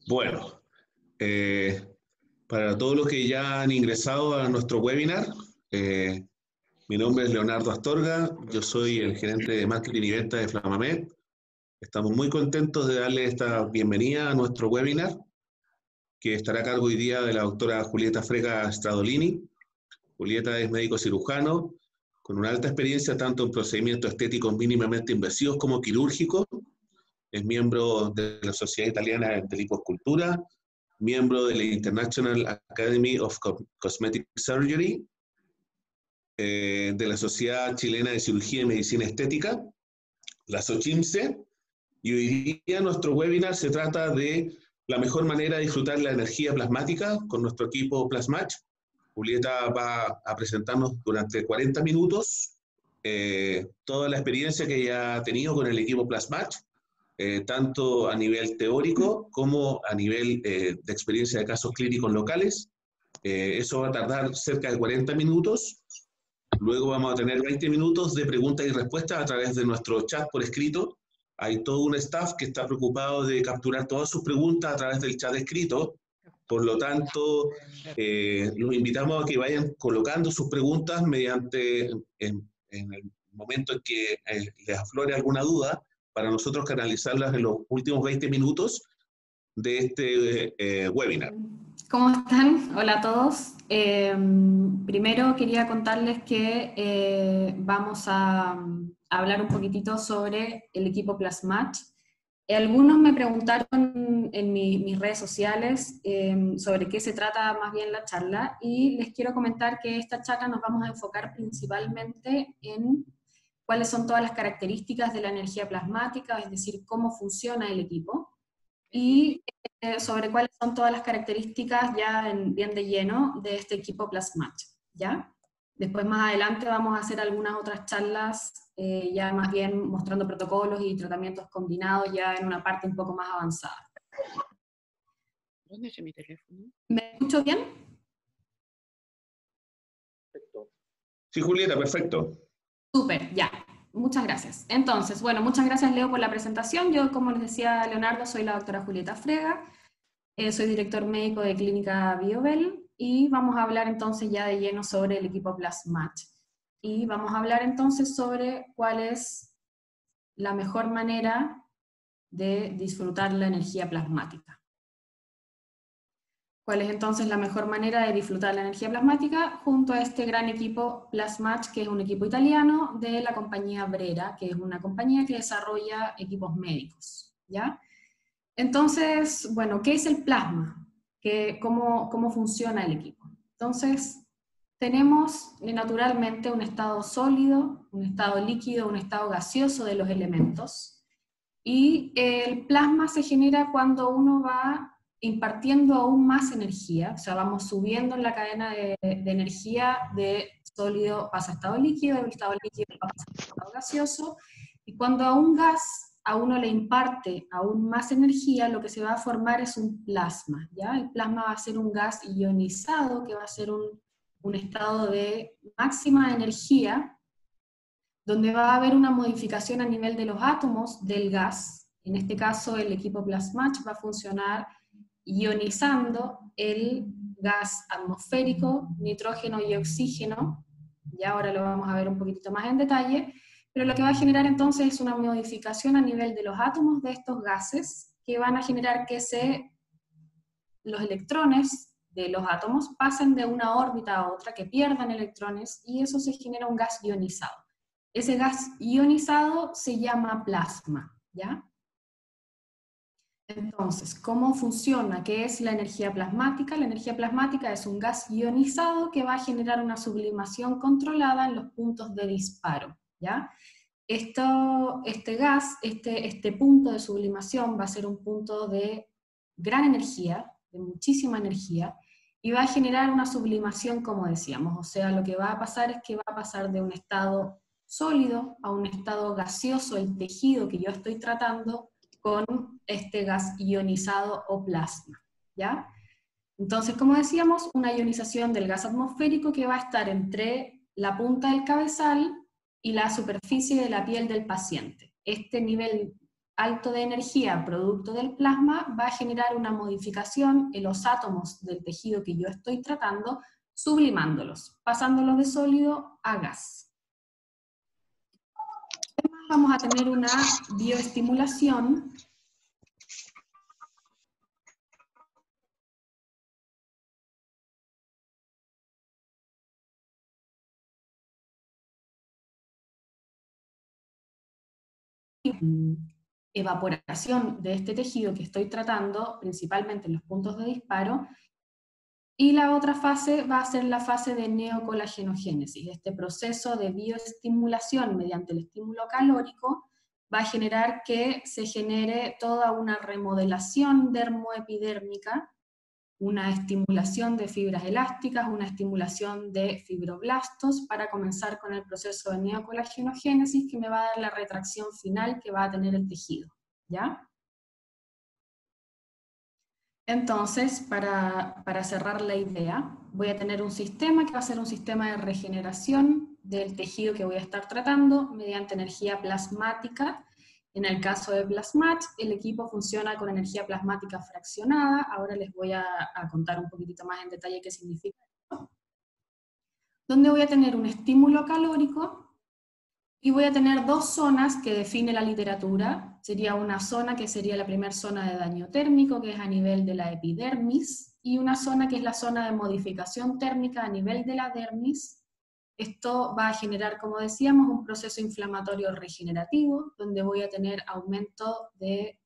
Bueno, para todos los que ya han ingresado a nuestro webinar, mi nombre es Leonardo Astorga, yo soy el gerente de marketing y venta de Flamamed. Estamos muy contentos de darle esta bienvenida a nuestro webinar, que estará a cargo hoy día de la doctora Julieta Frega Stradolini. Julieta es médico cirujano, con una alta experiencia tanto en procedimientos estéticos mínimamente invasivos como quirúrgicos. Es miembro de la Sociedad Italiana de Liposcultura, miembro de la International Academy of Cosmetic Surgery, de la Sociedad Chilena de Cirugía y Medicina Estética, la SOCHIMSE, y hoy día nuestro webinar se trata de la mejor manera de disfrutar la energía plasmática con nuestro equipo Plasmatch. Julieta va a presentarnos durante 40 minutos toda la experiencia que ella ha tenido con el equipo Plasmatch, tanto a nivel teórico como a nivel de experiencia de casos clínicos locales. Eso va a tardar cerca de 40 minutos. Luego vamos a tener 20 minutos de preguntas y respuestas a través de nuestro chat por escrito. Hay todo un staff que está preocupado de capturar todas sus preguntas a través del chat escrito. Por lo tanto, los invitamos a que vayan colocando sus preguntas mediante, en el momento en que les aflore alguna duda, para nosotros canalizarlas en los últimos 20 minutos de este webinar. ¿Cómo están? Hola a todos. Primero quería contarles que vamos a hablar un poquitito sobre el equipo Plasmatch. Algunos me preguntaron en mis redes sociales sobre qué se trata más bien la charla, y les quiero comentar que esta charla nos vamos a enfocar principalmente en cuáles son todas las características de la energía plasmática, es decir, cómo funciona el equipo, y sobre cuáles son todas las características ya bien de lleno de este equipo Plasmatch, ¿ya? Después más adelante vamos a hacer algunas otras charlas ya más bien mostrando protocolos y tratamientos combinados ya en una parte un poco más avanzada. ¿Dónde está mi teléfono? ¿Me escucho bien? Perfecto. Sí, Julieta, perfecto. Súper, ya. Muchas gracias. Entonces, bueno, muchas gracias Leo por la presentación. Yo, como les decía Leonardo, soy la doctora Julieta Frega, soy director médico de Clínica Biobel, y vamos a hablar entonces ya de lleno sobre el equipo Plasmatch. Y vamos a hablar entonces sobre cuál es la mejor manera de disfrutar la energía plasmática. ¿Cuál es entonces la mejor manera de disfrutar la energía plasmática? Junto a este gran equipo Plasmatch, que es un equipo italiano de la compañía Brera, que es una compañía que desarrolla equipos médicos, ¿ya? Entonces, bueno, ¿qué es el plasma? ¿Cómo funciona el equipo? Entonces, tenemos naturalmente un estado sólido, un estado líquido, un estado gaseoso de los elementos, y el plasma se genera cuando uno va impartiendo aún más energía, o sea, vamos subiendo en la cadena de energía de sólido pasa a estado líquido, del estado líquido pasa a estado gaseoso, y cuando a un gas a uno le imparte aún más energía, lo que se va a formar es un plasma, ¿ya? El plasma va a ser un gas ionizado, que va a ser un estado de máxima energía, donde va a haber una modificación a nivel de los átomos del gas. En este caso, el equipo Plasmatch va a funcionar ionizando el gas atmosférico, nitrógeno y oxígeno, y ahora lo vamos a ver un poquitito más en detalle, pero lo que va a generar entonces es una modificación a nivel de los átomos de estos gases, que van a generar que los electrones de los átomos pasen de una órbita a otra, que pierdan electrones, y eso se genera un gas ionizado. Ese gas ionizado se llama plasma, ¿ya? Entonces, ¿cómo funciona? ¿Qué es la energía plasmática? La energía plasmática es un gas ionizado que va a generar una sublimación controlada en los puntos de disparo, ¿ya? Este punto de sublimación va a ser un punto de gran energía, de muchísima energía, y va a generar una sublimación, como decíamos, o sea, lo que va a pasar es que va a pasar de un estado sólido a un estado gaseoso, el tejido que yo estoy tratando, con este gas ionizado o plasma, ¿ya? Entonces, como decíamos, una ionización del gas atmosférico que va a estar entre la punta del cabezal y la superficie de la piel del paciente. Este nivel alto de energía producto del plasma va a generar una modificación en los átomos del tejido que yo estoy tratando, sublimándolos, pasándolos de sólido a gas. Además vamos a tener una bioestimulación evaporación de este tejido que estoy tratando, principalmente en los puntos de disparo, y la otra fase va a ser la fase de neocolagenogénesis. Este proceso de bioestimulación mediante el estímulo calórico va a generar que se genere toda una remodelación dermoepidérmica, una estimulación de fibras elásticas, una estimulación de fibroblastos, para comenzar con el proceso de neocolagenogénesis que me va a dar la retracción final que va a tener el tejido, ¿ya? Entonces, para cerrar la idea, voy a tener un sistema que va a ser un sistema de regeneración del tejido que voy a estar tratando mediante energía plasmática. En el caso de Plasmatch, el equipo funciona con energía plasmática fraccionada. Ahora les voy a contar un poquitito más en detalle qué significa esto. Donde voy a tener un estímulo calórico y voy a tener dos zonas que define la literatura. Sería una zona que sería la primera zona de daño térmico, que es a nivel de la epidermis, y una zona que es la zona de modificación térmica a nivel de la dermis. Esto va a generar, como decíamos, un proceso inflamatorio regenerativo, donde voy a tener aumento de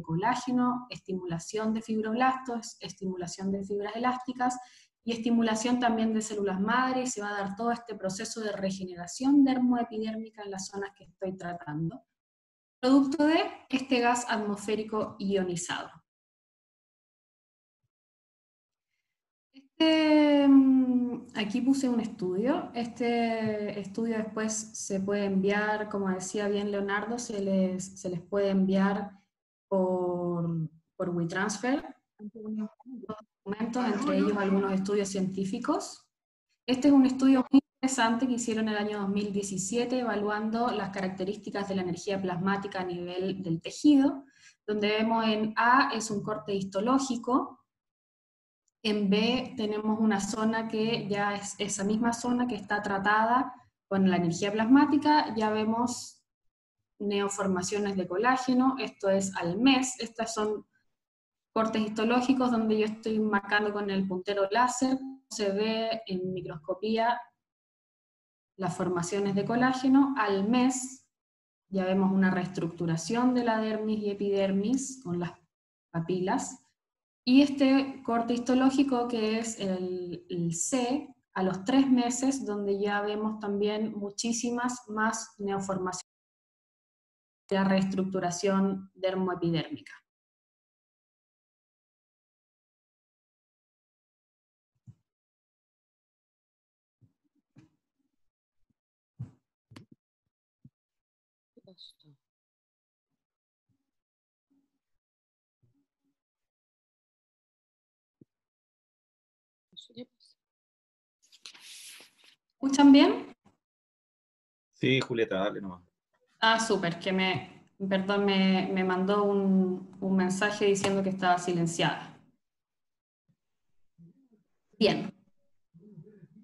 colágeno, estimulación de fibroblastos, estimulación de fibras elásticas, y estimulación también de células madre, y se va a dar todo este proceso de regeneración dermoepidérmica en las zonas que estoy tratando, producto de este gas atmosférico ionizado. Aquí puse un estudio. Este estudio después se puede enviar, como decía bien Leonardo, se les puede enviar por WeTransfer, documentos, entre ellos algunos estudios científicos. Este es un estudio muy interesante que hicieron en el año 2017, evaluando las características de la energía plasmática a nivel del tejido, donde vemos en A es un corte histológico, en B tenemos una zona que ya es esa misma zona que está tratada con la energía plasmática, ya vemos neoformaciones de colágeno, esto es al mes, estas son cortes histológicos donde yo estoy marcando con el puntero láser, se ve en microscopía las formaciones de colágeno. Al mes ya vemos una reestructuración de la dermis y epidermis con las papilas, y este corte histológico que es el C, a los 3 meses, donde ya vemos también muchísimas más neoformaciones de la reestructuración dermoepidérmica. ¿Escuchan bien? Sí, Julieta, dale nomás. Ah, súper, que perdón, me mandó un mensaje diciendo que estaba silenciada. Bien,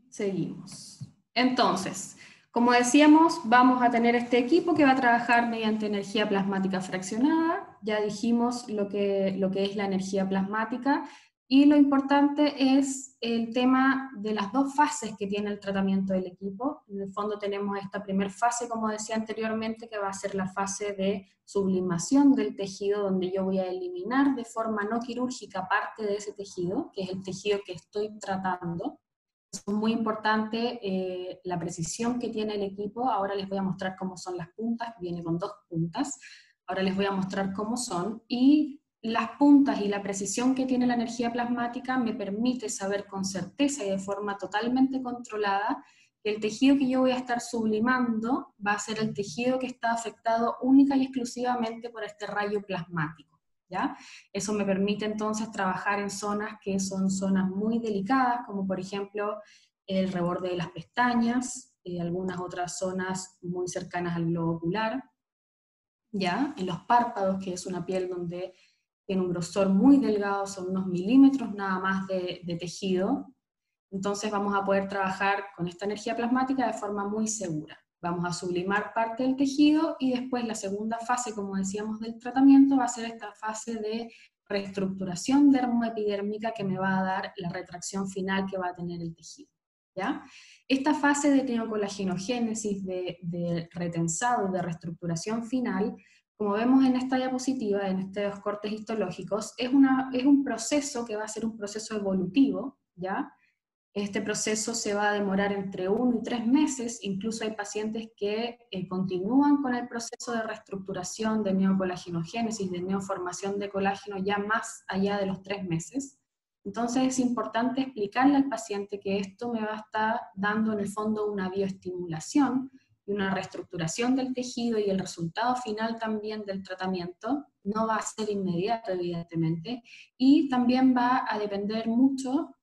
seguimos. Entonces, como decíamos, vamos a tener este equipo que va a trabajar mediante energía plasmática fraccionada. Ya dijimos lo que es la energía plasmática, y lo importante es el tema de las dos fases que tiene el tratamiento del equipo. En el fondo tenemos esta primera fase, como decía anteriormente, que va a ser la fase de sublimación del tejido, donde yo voy a eliminar de forma no quirúrgica parte de ese tejido, que es el tejido que estoy tratando. Es muy importante la precisión que tiene el equipo. Ahora les voy a mostrar cómo son las puntas, viene con 2 puntas. Ahora les voy a mostrar cómo son, y las puntas y la precisión que tiene la energía plasmática me permite saber con certeza y de forma totalmente controlada que el tejido que yo voy a estar sublimando va a ser el tejido que está afectado única y exclusivamente por este rayo plasmático, ¿ya? Eso me permite entonces trabajar en zonas que son zonas muy delicadas, como por ejemplo el reborde de las pestañas, algunas otras zonas muy cercanas al globo ocular, ¿ya? En los párpados, que es una piel donde tiene un grosor muy delgado, son unos milímetros nada más de tejido. Entonces vamos a poder trabajar con esta energía plasmática de forma muy segura. Vamos a sublimar parte del tejido y después la segunda fase, como decíamos, del tratamiento va a ser esta fase de reestructuración dermoepidérmica que me va a dar la retracción final que va a tener el tejido, ¿ya? Esta fase de neocolagenogénesis, de retensado y de reestructuración final, como vemos en esta diapositiva, en estos cortes histológicos, es un proceso que va a ser un proceso evolutivo, ¿ya? Este proceso se va a demorar entre 1 y 3 meses, incluso hay pacientes que continúan con el proceso de reestructuración, de neocolagenogénesis, de neoformación de colágeno ya más allá de los 3 meses. Entonces es importante explicarle al paciente que esto me va a estar dando en el fondo una bioestimulación y una reestructuración del tejido, y el resultado final también del tratamiento no va a ser inmediato, evidentemente, y también va a depender mucho.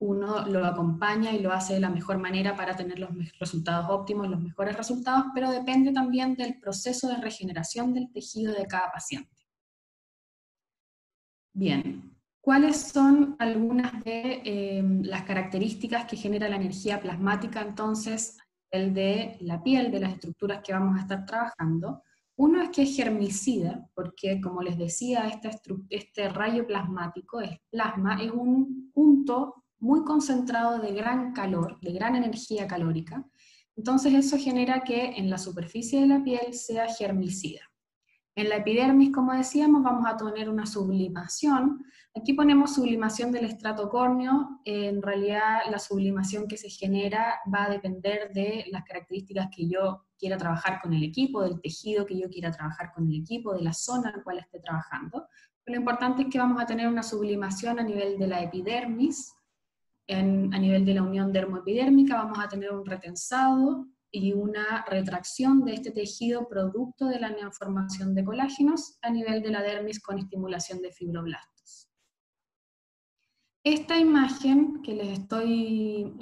Uno lo acompaña y lo hace de la mejor manera para tener los resultados óptimos, los mejores resultados, pero depende también del proceso de regeneración del tejido de cada paciente. Bien, ¿cuáles son algunas de las características que genera la energía plasmática entonces a nivel de la piel, de las estructuras que vamos a estar trabajando? Uno es que es germicida, porque como les decía, este rayo plasmático, es plasma, es un punto muy concentrado de gran calor, de gran energía calórica. Entonces eso genera que en la superficie de la piel sea germicida. En la epidermis, como decíamos, vamos a tener una sublimación. Aquí ponemos sublimación del estrato córneo. En realidad la sublimación que se genera va a depender de las características que yo quiera trabajar con el equipo, del tejido que yo quiera trabajar con el equipo, de la zona en la cual esté trabajando. Pero lo importante es que vamos a tener una sublimación a nivel de la epidermis. A nivel de la unión dermoepidérmica vamos a tener un retensado y una retracción de este tejido producto de la neoformación de colágenos a nivel de la dermis con estimulación de fibroblastos. Esta imagen que les estoy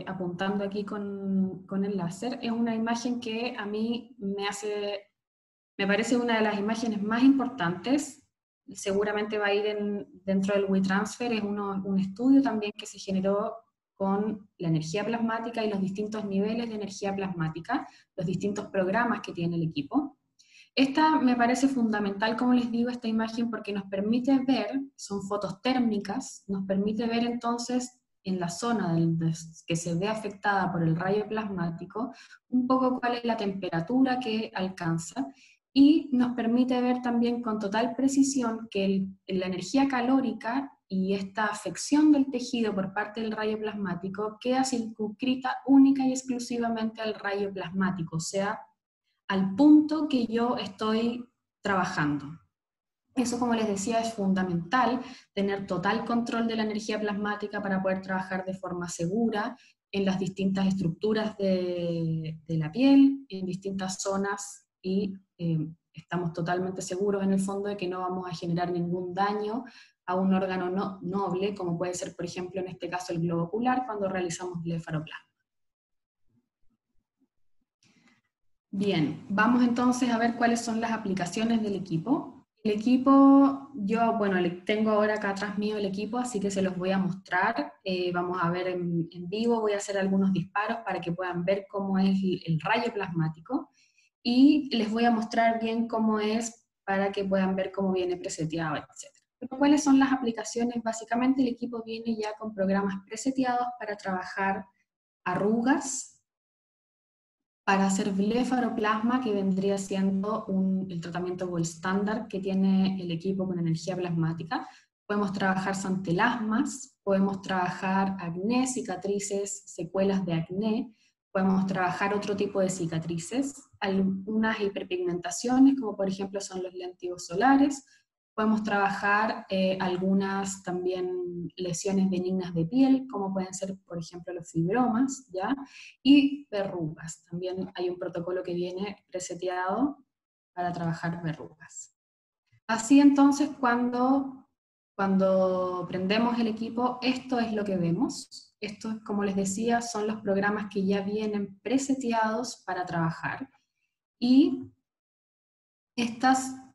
apuntando aquí con el láser es una imagen que a mí me parece una de las imágenes más importantes. Seguramente va a ir dentro del WeTransfer, es un estudio también que se generó con la energía plasmática y los distintos niveles de energía plasmática, los distintos programas que tiene el equipo. Esta me parece fundamental, como les digo, esta imagen, porque nos permite ver, son fotos térmicas, nos permite ver entonces en la zona que se ve afectada por el rayo plasmático, un poco cuál es la temperatura que alcanza, y nos permite ver también con total precisión que la energía calórica y esta afección del tejido por parte del rayo plasmático queda circunscrita única y exclusivamente al rayo plasmático, o sea, al punto que yo estoy trabajando. Eso, como les decía, es fundamental, tener total control de la energía plasmática para poder trabajar de forma segura en las distintas estructuras de la piel, en distintas zonas, y estamos totalmente seguros en el fondo de que no vamos a generar ningún daño a un órgano noble, como puede ser, por ejemplo, en este caso el globo ocular, cuando realizamos blefaroplasma. Bien, vamos entonces a ver cuáles son las aplicaciones del equipo. El equipo, yo, bueno, tengo ahora acá atrás mío el equipo, así que se los voy a mostrar. Vamos a ver en vivo, voy a hacer algunos disparos para que puedan ver cómo es el rayo plasmático, y les voy a mostrar bien cómo es para que puedan ver cómo viene preseteado, etc. Pero ¿cuáles son las aplicaciones? Básicamente el equipo viene ya con programas preseteados para trabajar arrugas, para hacer blefaroplasma, que vendría siendo el tratamiento gold estándar que tiene el equipo con energía plasmática. Podemos trabajar santelasmas, podemos trabajar acné, cicatrices, secuelas de acné, podemos trabajar otro tipo de cicatrices, algunas hiperpigmentaciones, como por ejemplo son los lentigos solares. Podemos trabajar algunas también lesiones benignas de piel, como pueden ser, por ejemplo, los fibromas, ¿ya? Y verrugas. También hay un protocolo que viene preseteado para trabajar verrugas. Así entonces, cuando prendemos el equipo, esto es lo que vemos. Estos, como les decía, son los programas que ya vienen preseteados para trabajar. Y Este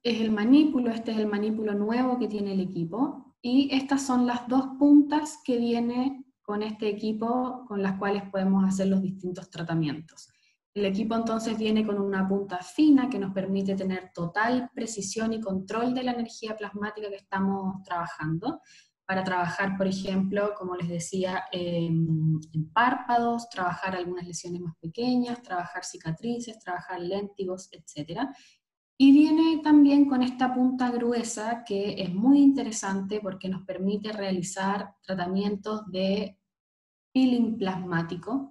es el manípulo nuevo que tiene el equipo, y estas son las dos puntas que viene con este equipo con las cuales podemos hacer los distintos tratamientos. El equipo entonces viene con una punta fina que nos permite tener total precisión y control de la energía plasmática que estamos trabajando, para trabajar, por ejemplo, como les decía, en párpados, trabajar algunas lesiones más pequeñas, trabajar cicatrices, trabajar léntigos, etc. Y viene también con esta punta gruesa que es muy interesante porque nos permite realizar tratamientos de peeling plasmático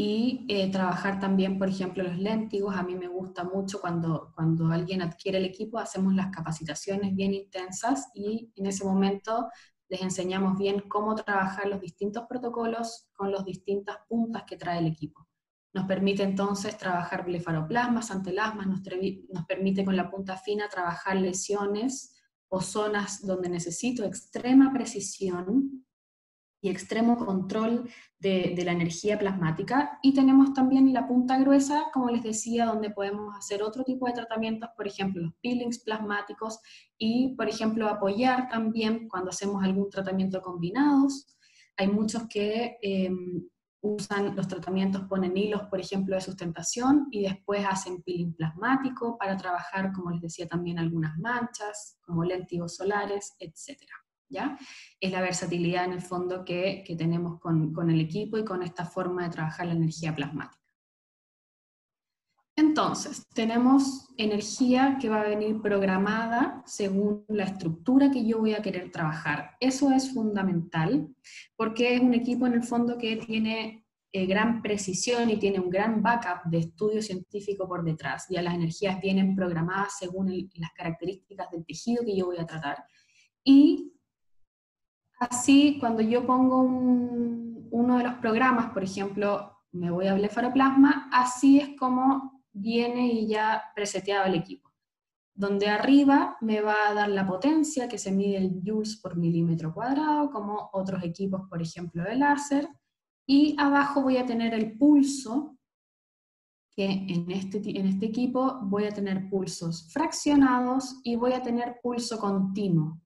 y trabajar también, por ejemplo, los léntigos. A mí me gusta mucho cuando alguien adquiere el equipo, hacemos las capacitaciones bien intensas y en ese momento les enseñamos bien cómo trabajar los distintos protocolos con las distintas puntas que trae el equipo. Nos permite entonces trabajar blefaroplasmas, antelasmas, nos permite con la punta fina trabajar lesiones o zonas donde necesito extrema precisión y extremo control de la energía plasmática, y tenemos también la punta gruesa, como les decía, donde podemos hacer otro tipo de tratamientos, por ejemplo, los peelings plasmáticos, y, por ejemplo, apoyar también cuando hacemos algún tratamiento combinados. Hay muchos que usan los tratamientos, ponen hilos, por ejemplo, de sustentación, y después hacen peeling plasmático para trabajar, como les decía, también algunas manchas, como léntigos solares, etc. ¿Ya? Es la versatilidad en el fondo que tenemos con el equipo y con esta forma de trabajar la energía plasmática. Entonces, tenemos energía que va a venir programada según la estructura que yo voy a querer trabajar. Eso es fundamental, porque es un equipo en el fondo que tiene gran precisión y tiene un gran backup de estudio científico por detrás. Ya las energías vienen programadas según las características del tejido que yo voy a tratar. Y así, cuando yo pongo uno de los programas, por ejemplo, me voy a blefaroplasma, así es como viene y ya preseteado el equipo. Donde arriba me va a dar la potencia, que se mide en joules por milímetro cuadrado, como otros equipos, por ejemplo, de láser, y abajo voy a tener el pulso, que en este equipo voy a tener pulsos fraccionados y voy a tener pulso continuo.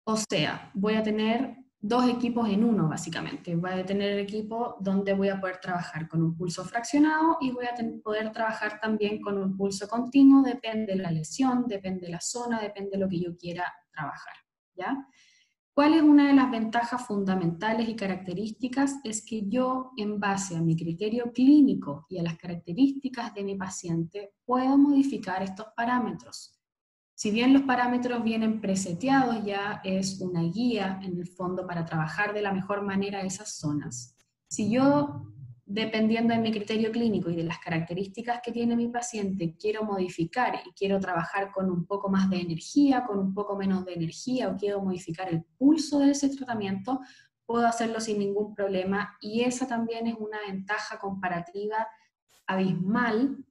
O sea, voy a tener dos equipos en uno, básicamente. Voy a tener el equipo donde voy a poder trabajar con un pulso fraccionado y voy a poder trabajar también con un pulso continuo, depende de la lesión, depende de la zona, depende de lo que yo quiera trabajar, ¿ya? ¿Cuál es una de las ventajas fundamentales y características? Es que yo, en base a mi criterio clínico y a las características de mi paciente, puedo modificar estos parámetros. Si bien los parámetros vienen preseteados, ya es una guía en el fondo para trabajar de la mejor manera esas zonas. Si yo, dependiendo de mi criterio clínico y de las características que tiene mi paciente, quiero modificar y quiero trabajar con un poco más de energía, con un poco menos de energía, o quiero modificar el pulso de ese tratamiento, puedo hacerlo sin ningún problema, y esa también es una ventaja comparativa abismal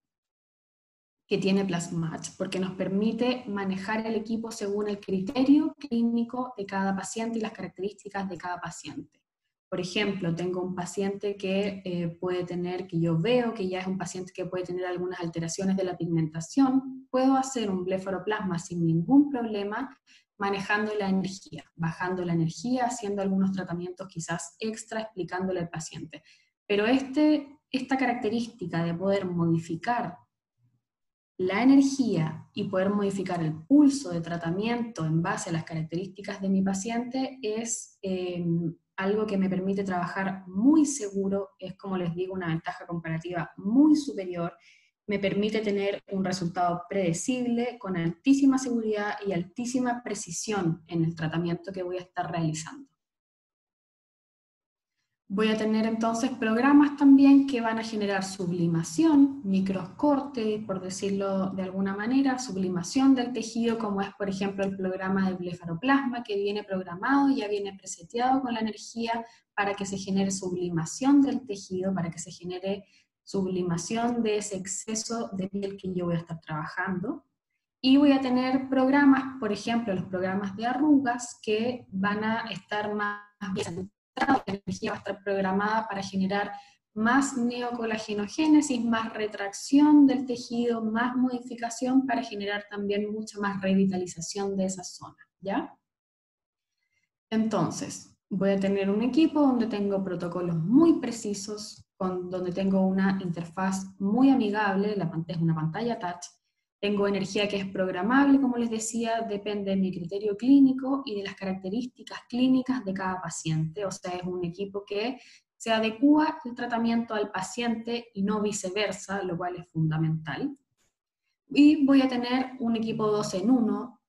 que tiene Plasmatch, porque nos permite manejar el equipo según el criterio clínico de cada paciente y las características de cada paciente. Por ejemplo, tengo un paciente que puede tener, que yo veo que ya es un paciente que puede tener algunas alteraciones de la pigmentación, puedo hacer un blefaroplasma sin ningún problema, manejando la energía, bajando la energía, haciendo algunos tratamientos quizás extra, explicándole al paciente. Pero esta característica de poder modificar la energía y poder modificar el pulso de tratamiento en base a las características de mi paciente es algo que me permite trabajar muy seguro, es, como les digo, una ventaja comparativa muy superior, me permite tener un resultado predecible, con altísima seguridad y altísima precisión en el tratamiento que voy a estar realizando. Voy a tener entonces programas también que van a generar sublimación, microcorte, por decirlo de alguna manera, sublimación del tejido, como es por ejemplo el programa de blefaroplasma, que viene programado y ya viene preseteado con la energía para que se genere sublimación del tejido, para que se genere sublimación de ese exceso de piel que yo voy a estar trabajando. Y voy a tener programas, por ejemplo, los programas de arrugas, que van a estar más bien, la energía va a estar programada para generar más neocolagenogénesis, más retracción del tejido, más modificación para generar también mucha más revitalización de esa zona, ¿ya? Entonces, voy a tener un equipo donde tengo protocolos muy precisos, donde tengo una interfaz muy amigable, es una pantalla touch, tengo energía que es programable, como les decía, depende de mi criterio clínico y de las características clínicas de cada paciente, o sea, es un equipo que se adecúa el tratamiento al paciente y no viceversa, lo cual es fundamental. Y voy a tener un equipo 2 en 1,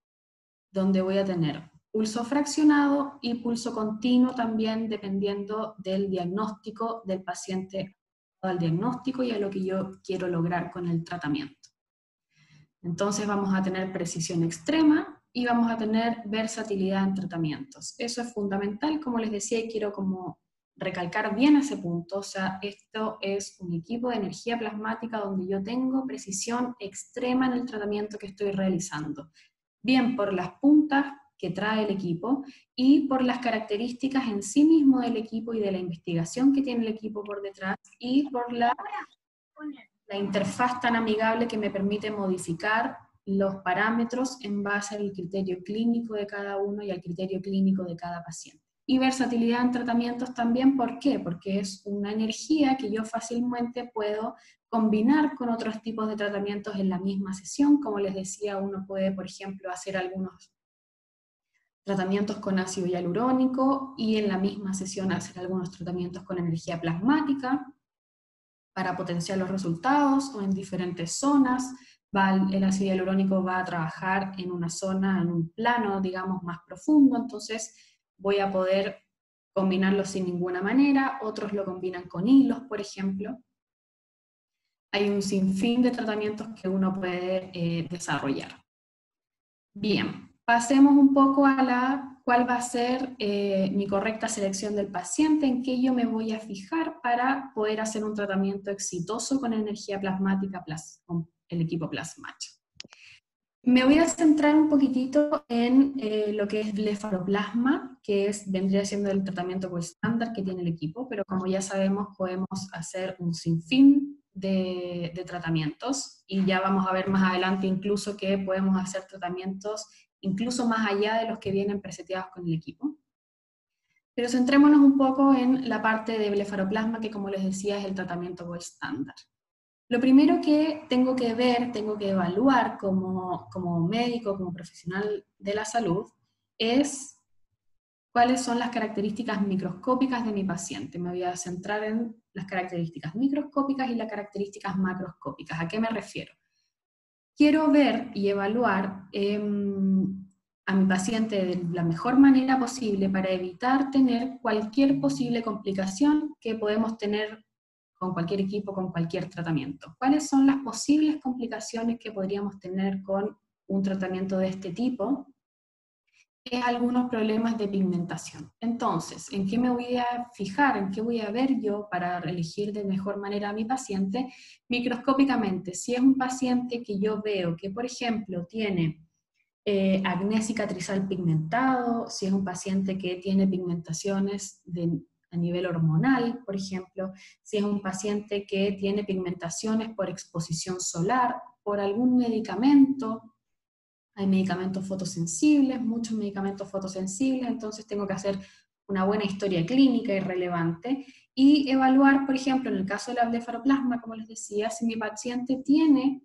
donde voy a tener pulso fraccionado y pulso continuo también, dependiendo del diagnóstico del paciente, al diagnóstico y a lo que yo quiero lograr con el tratamiento. Entonces vamos a tener precisión extrema y vamos a tener versatilidad en tratamientos. Eso es fundamental, como les decía, y quiero como recalcar bien ese punto. O sea, esto es un equipo de energía plasmática donde yo tengo precisión extrema en el tratamiento que estoy realizando. Bien por las puntas que trae el equipo y por las características en sí mismo del equipo y de la investigación que tiene el equipo por detrás y por la interfaz tan amigable que me permite modificar los parámetros en base al criterio clínico de cada uno y al criterio clínico de cada paciente. Y versatilidad en tratamientos también, ¿por qué? Porque es una energía que yo fácilmente puedo combinar con otros tipos de tratamientos en la misma sesión. Como les decía, uno puede, por ejemplo, hacer algunos tratamientos con ácido hialurónico y en la misma sesión hacer algunos tratamientos con energía plasmática para potenciar los resultados o en diferentes zonas. El ácido hialurónico va a trabajar en una zona, en un plano, digamos, más profundo, entonces voy a poder combinarlo sin ninguna manera. Otros lo combinan con hilos, por ejemplo. Hay un sinfín de tratamientos que uno puede desarrollar. Bien, pasemos un poco a cuál va a ser mi correcta selección del paciente, en qué yo me voy a fijar para poder hacer un tratamiento exitoso con energía plasmática, con el equipo Plasmatch. Me voy a centrar un poquitito en lo que es blefaroplasma, que vendría siendo el tratamiento gold estándar que tiene el equipo, pero como ya sabemos podemos hacer un sinfín de tratamientos, y ya vamos a ver más adelante incluso que podemos hacer tratamientos incluso más allá de los que vienen preseteados con el equipo. Pero centrémonos un poco en la parte de blefaroplasma, que como les decía es el tratamiento gold estándar. Lo primero que tengo que ver, tengo que evaluar como médico, como profesional de la salud, es cuáles son las características microscópicas de mi paciente. Me voy a centrar en las características microscópicas y las características macroscópicas. ¿A qué me refiero? Quiero ver y evaluar a mi paciente de la mejor manera posible para evitar tener cualquier posible complicación que podemos tener con cualquier equipo, con cualquier tratamiento. ¿Cuáles son las posibles complicaciones que podríamos tener con un tratamiento de este tipo? Algunos problemas de pigmentación. Entonces, ¿en qué me voy a fijar? ¿En qué voy a ver yo para elegir de mejor manera a mi paciente? Microscópicamente, si es un paciente que yo veo que, por ejemplo, tiene acné cicatrizal pigmentado, si es un paciente que tiene pigmentaciones a nivel hormonal, por ejemplo, si es un paciente que tiene pigmentaciones por exposición solar, por algún medicamento. Hay medicamentos fotosensibles, muchos medicamentos fotosensibles, entonces tengo que hacer una buena historia clínica y relevante, y evaluar, por ejemplo, en el caso de la blefaroplasma, como les decía, si mi paciente tiene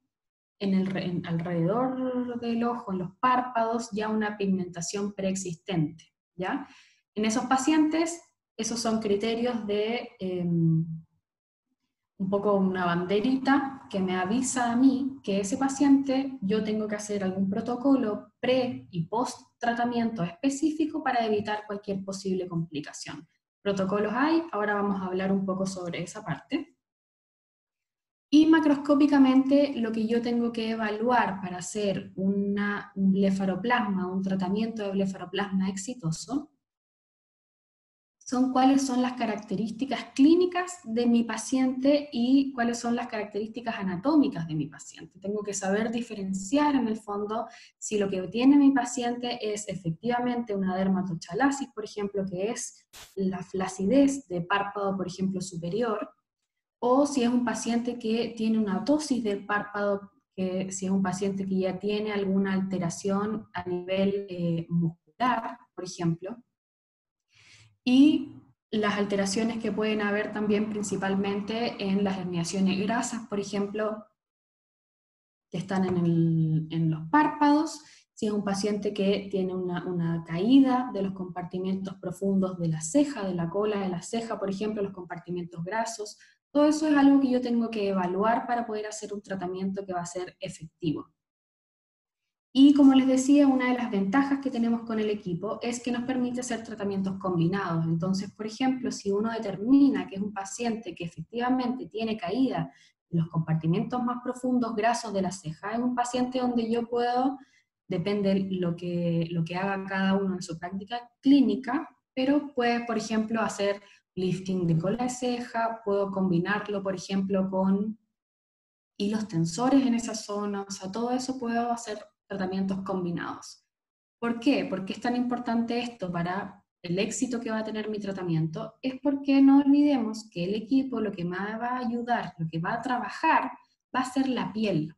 alrededor del ojo, en los párpados, ya una pigmentación preexistente, ¿ya? En esos pacientes, esos son criterios de un poco una banderita que me avisa a mí que ese paciente yo tengo que hacer algún protocolo pre y post tratamiento específico para evitar cualquier posible complicación. Protocolos hay, ahora vamos a hablar un poco sobre esa parte. Y macroscópicamente lo que yo tengo que evaluar para hacer un blefaroplasma, un tratamiento de blefaroplasma exitoso, son cuáles son las características clínicas de mi paciente y cuáles son las características anatómicas de mi paciente. Tengo que saber diferenciar en el fondo si lo que tiene mi paciente es efectivamente una dermatochalasis, por ejemplo, que es la flacidez de párpado, por ejemplo, superior, o si es un paciente que tiene una ptosis del párpado, que si es un paciente que ya tiene alguna alteración a nivel muscular, por ejemplo, y las alteraciones que pueden haber también principalmente en las herniaciones grasas, por ejemplo, que están en los párpados, si es un paciente que tiene una caída de los compartimentos profundos de la ceja, de la cola de la ceja, por ejemplo, los compartimentos grasos, todo eso es algo que yo tengo que evaluar para poder hacer un tratamiento que va a ser efectivo. Y como les decía, una de las ventajas que tenemos con el equipo es que nos permite hacer tratamientos combinados. Entonces, por ejemplo, si uno determina que es un paciente que efectivamente tiene caída en los compartimentos más profundos grasos de la ceja, es un paciente donde yo puedo, depende lo que haga cada uno en su práctica clínica, pero puede, por ejemplo, hacer lifting de cola de ceja, puedo combinarlo, por ejemplo, con hilos tensores en esa zona, o sea, todo eso puedo hacer tratamientos combinados. ¿Por qué? ¿Por qué es tan importante esto para el éxito que va a tener mi tratamiento? Es porque no olvidemos que el equipo lo que más va a ayudar, lo que va a trabajar, va a ser la piel.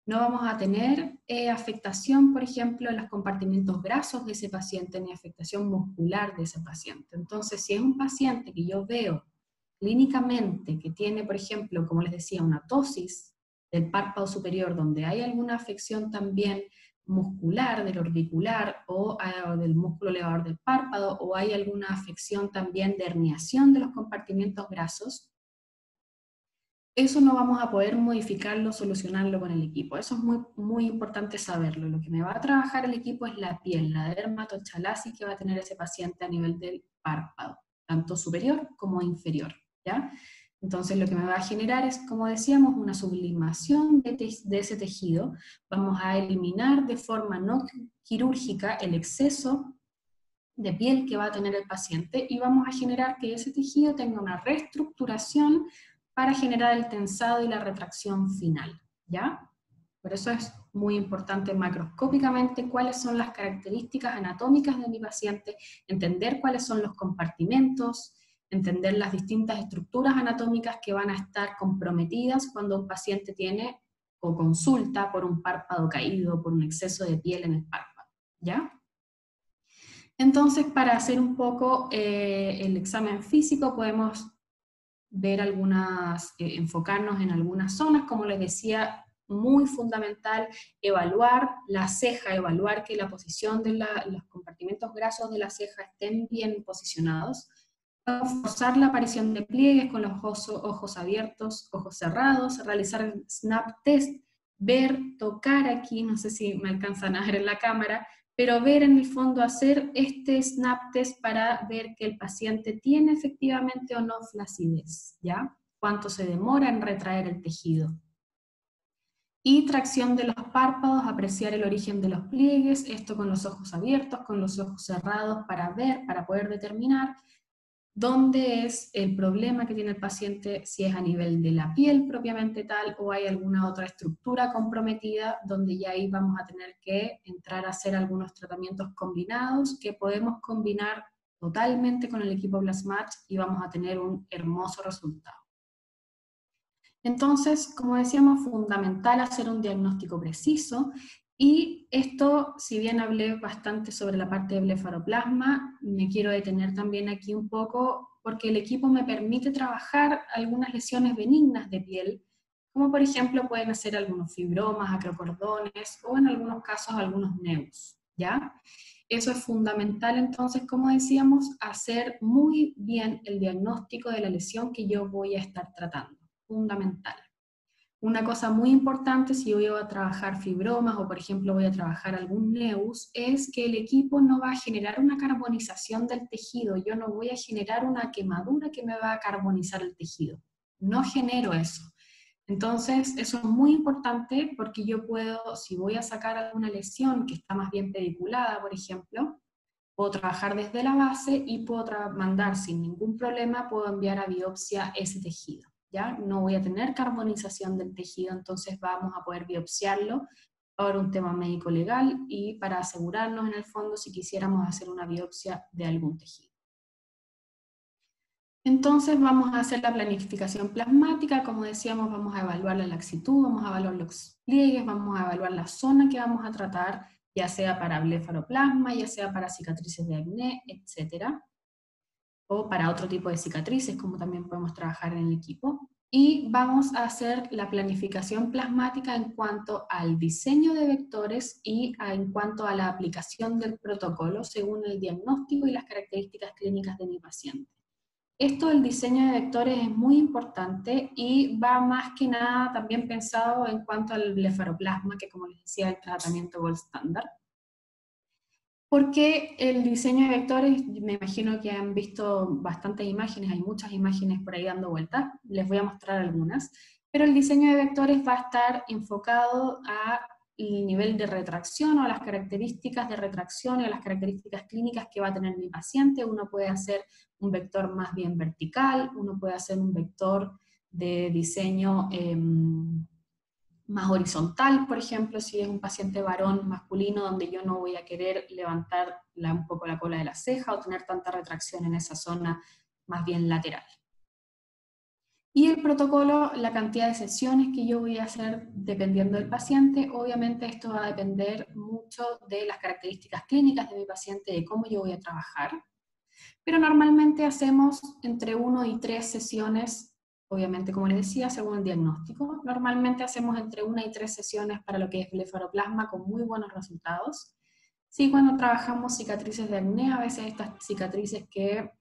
No vamos a tener afectación, por ejemplo, en los compartimentos grasos de ese paciente, ni afectación muscular de ese paciente. Entonces, si es un paciente que yo veo clínicamente que tiene, por ejemplo, como les decía, una ptosis del párpado superior, donde hay alguna afección también muscular, del orbicular o del músculo elevador del párpado, o hay alguna afección también de herniación de los compartimentos grasos, eso no vamos a poder modificarlo, solucionarlo con el equipo. Eso es muy, muy importante saberlo. Lo que me va a trabajar el equipo es la piel, la dermatochalasis que va a tener ese paciente a nivel del párpado, tanto superior como inferior, ¿ya? Entonces lo que me va a generar es, como decíamos, una sublimación de ese tejido. Vamos a eliminar de forma no quirúrgica el exceso de piel que va a tener el paciente y vamos a generar que ese tejido tenga una reestructuración para generar el tensado y la retracción final, ¿ya? Por eso es muy importante macroscópicamente cuáles son las características anatómicas de mi paciente, entender cuáles son los compartimentos, entender las distintas estructuras anatómicas que van a estar comprometidas cuando un paciente tiene o consulta por un párpado caído, por un exceso de piel en el párpado, ¿ya? Entonces, para hacer un poco el examen físico, podemos ver enfocarnos en algunas zonas, como les decía, muy fundamental evaluar la ceja, evaluar que la posición de los compartimentos grasos de la ceja estén bien posicionados. Vamos a forzar la aparición de pliegues con los ojos abiertos, ojos cerrados, realizar el snap test, ver, tocar aquí, no sé si me alcanzan a ver en la cámara, pero ver en el fondo, hacer este snap test para ver que el paciente tiene efectivamente o no flacidez, ¿ya? Cuánto se demora en retraer el tejido. Y tracción de los párpados, apreciar el origen de los pliegues, esto con los ojos abiertos, con los ojos cerrados para ver, para poder determinar dónde es el problema que tiene el paciente, si es a nivel de la piel propiamente tal o hay alguna otra estructura comprometida, donde ya ahí vamos a tener que entrar a hacer algunos tratamientos combinados que podemos combinar totalmente con el equipo Plasmatch y vamos a tener un hermoso resultado. Entonces, como decíamos, fundamental hacer un diagnóstico preciso. Y esto, si bien hablé bastante sobre la parte de blefaroplasma, me quiero detener también aquí un poco, porque el equipo me permite trabajar algunas lesiones benignas de piel, como por ejemplo pueden ser algunos fibromas, acrocordones, o en algunos casos algunos neus, ¿ya? Eso es fundamental entonces, como decíamos, hacer muy bien el diagnóstico de la lesión que yo voy a estar tratando, fundamental. Una cosa muy importante si yo voy a trabajar fibromas o por ejemplo voy a trabajar algún neus, es que el equipo no va a generar una carbonización del tejido, yo no voy a generar una quemadura que me va a carbonizar el tejido, no genero eso. Entonces eso es muy importante porque yo puedo, si voy a sacar alguna lesión que está más bien pediculada, por ejemplo, puedo trabajar desde la base y puedo mandar sin ningún problema, puedo enviar a biopsia ese tejido. ¿Ya? No voy a tener carbonización del tejido, entonces vamos a poder biopsiarlo por un tema médico legal y para asegurarnos en el fondo si quisiéramos hacer una biopsia de algún tejido. Entonces vamos a hacer la planificación plasmática, como decíamos, vamos a evaluar la laxitud, vamos a evaluar los pliegues, vamos a evaluar la zona que vamos a tratar, ya sea para blefaroplasma, ya sea para cicatrices de acné, etc. O para otro tipo de cicatrices, como también podemos trabajar en el equipo. Y vamos a hacer la planificación plasmática en cuanto al diseño de vectores y en cuanto a la aplicación del protocolo según el diagnóstico y las características clínicas de mi paciente. Esto del diseño de vectores es muy importante y va más que nada también pensado en cuanto al blefaroplasma, que como les decía, el tratamiento gold standard. Porque el diseño de vectores, me imagino que han visto bastantes imágenes, hay muchas imágenes por ahí dando vueltas, les voy a mostrar algunas, pero el diseño de vectores va a estar enfocado al nivel de retracción o a las características de retracción y a las características clínicas que va a tener mi paciente. Uno puede hacer un vector más bien vertical, uno puede hacer un vector de diseño más horizontal, por ejemplo, si es un paciente varón masculino donde yo no voy a querer levantar un poco la cola de la ceja o tener tanta retracción en esa zona más bien lateral. Y el protocolo, la cantidad de sesiones que yo voy a hacer dependiendo del paciente, obviamente esto va a depender mucho de las características clínicas de mi paciente, de cómo yo voy a trabajar, pero normalmente hacemos entre 1 y 3 sesiones, obviamente como les decía, según el diagnóstico. Normalmente hacemos entre 1 y 3 sesiones para lo que es blefaroplasma con muy buenos resultados. Sí, cuando trabajamos cicatrices de acné, a veces estas cicatrices que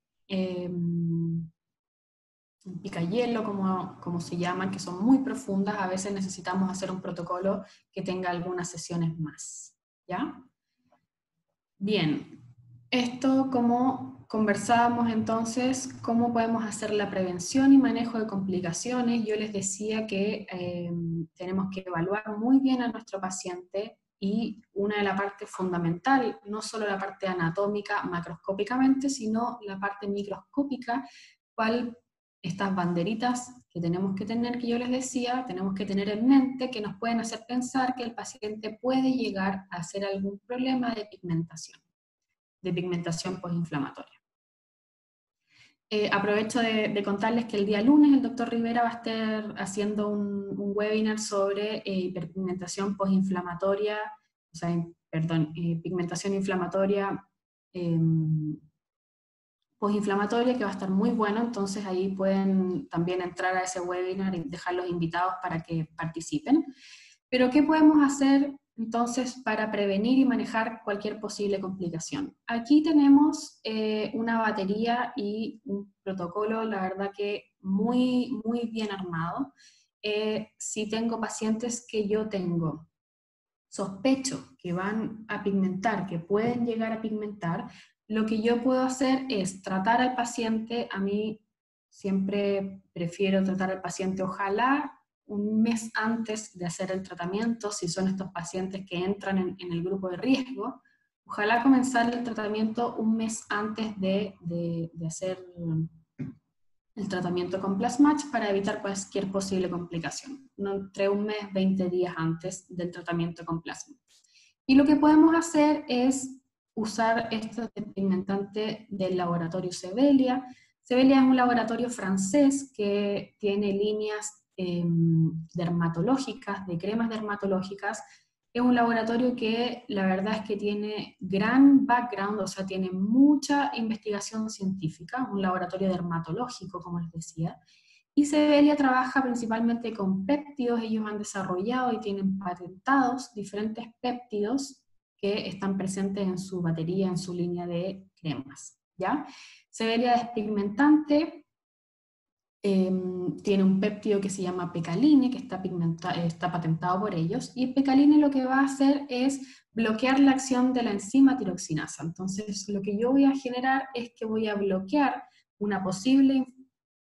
picahielo, como se llaman, que son muy profundas, a veces necesitamos hacer un protocolo que tenga algunas sesiones más, ¿ya? Bien, esto como conversábamos entonces, cómo podemos hacer la prevención y manejo de complicaciones. Yo les decía que tenemos que evaluar muy bien a nuestro paciente y una de las partes fundamental, no solo la parte anatómica macroscópicamente, sino la parte microscópica, cual estas banderitas que tenemos que tener, que yo les decía, tenemos que tener en mente que nos pueden hacer pensar que el paciente puede llegar a hacer algún problema de pigmentación postinflamatoria. Aprovecho de contarles que el día lunes el doctor Rivera va a estar haciendo un webinar sobre hiperpigmentación postinflamatoria, o sea, pigmentación inflamatoria postinflamatoria, que va a estar muy bueno, entonces ahí pueden también entrar a ese webinar y dejar los invitados para que participen. Pero ¿qué podemos hacer entonces para prevenir y manejar cualquier posible complicación? Aquí tenemos una batería y un protocolo, la verdad que muy, muy bien armado. Si tengo pacientes que yo tengo sospecho que van a pigmentar, que pueden llegar a pigmentar, lo que yo puedo hacer es tratar al paciente. A mí siempre prefiero tratar al paciente, ojalá un mes antes de hacer el tratamiento, si son estos pacientes que entran en el grupo de riesgo, ojalá comenzar el tratamiento un mes antes de hacer el tratamiento con Plasmatch para evitar cualquier posible complicación, no entre un mes, 20 días antes del tratamiento con Plasmatch. Y lo que podemos hacer es usar este despigmentante del laboratorio Sevelia. Sevelia es un laboratorio francés que tiene líneas dermatológicas, de cremas dermatológicas. Es un laboratorio que la verdad es que tiene gran background, o sea, tiene mucha investigación científica, un laboratorio dermatológico, como les decía, y Sevelia trabaja principalmente con péptidos. Ellos han desarrollado y tienen patentados diferentes péptidos que están presentes en su batería, en su línea de cremas, ¿ya? Sevelia despigmentante tiene un péptido que se llama Pecaline, que está patentado por ellos, y Pecaline lo que va a hacer es bloquear la acción de la enzima tiroxinasa. Entonces, lo que yo voy a generar es que voy a bloquear una posible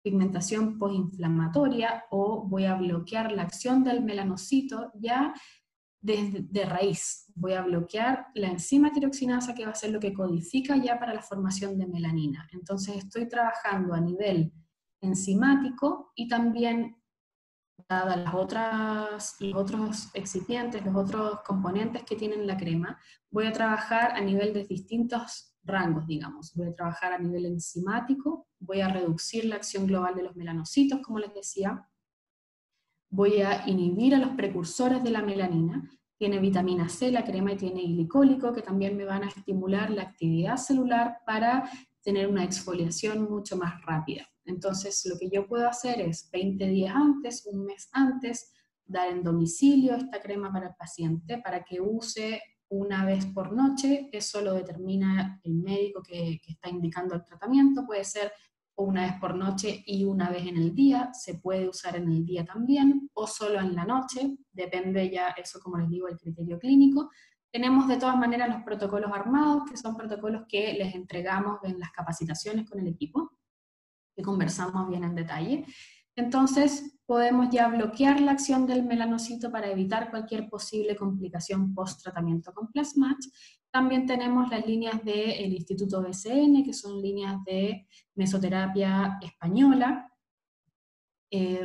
pigmentación postinflamatoria, o voy a bloquear la acción del melanocito ya de raíz. Voy a bloquear la enzima tiroxinasa, que va a ser lo que codifica ya para la formación de melanina. Entonces estoy trabajando a nivel enzimático y también, dadas los otros excipientes, los otros componentes que tienen la crema, voy a trabajar a nivel de distintos rangos, digamos. Voy a trabajar a nivel enzimático, voy a reducir la acción global de los melanocitos, como les decía, voy a inhibir a los precursores de la melanina, tiene vitamina C la crema y tiene glicólico, que también me van a estimular la actividad celular para tener una exfoliación mucho más rápida. Entonces lo que yo puedo hacer es 20 días antes, un mes antes, dar en domicilio esta crema para el paciente para que use una vez por noche. Eso lo determina el médico que está indicando el tratamiento, puede ser una vez por noche y una vez en el día, se puede usar en el día también, o solo en la noche, depende ya, eso como les digo, el criterio clínico. Tenemos de todas maneras los protocolos armados, que son protocolos que les entregamos en las capacitaciones con el equipo, que conversamos bien en detalle. Entonces, podemos ya bloquear la acción del melanocito para evitar cualquier posible complicación post-tratamiento con Plasmatch. También tenemos las líneas del Instituto BCN, que son líneas de mesoterapia española,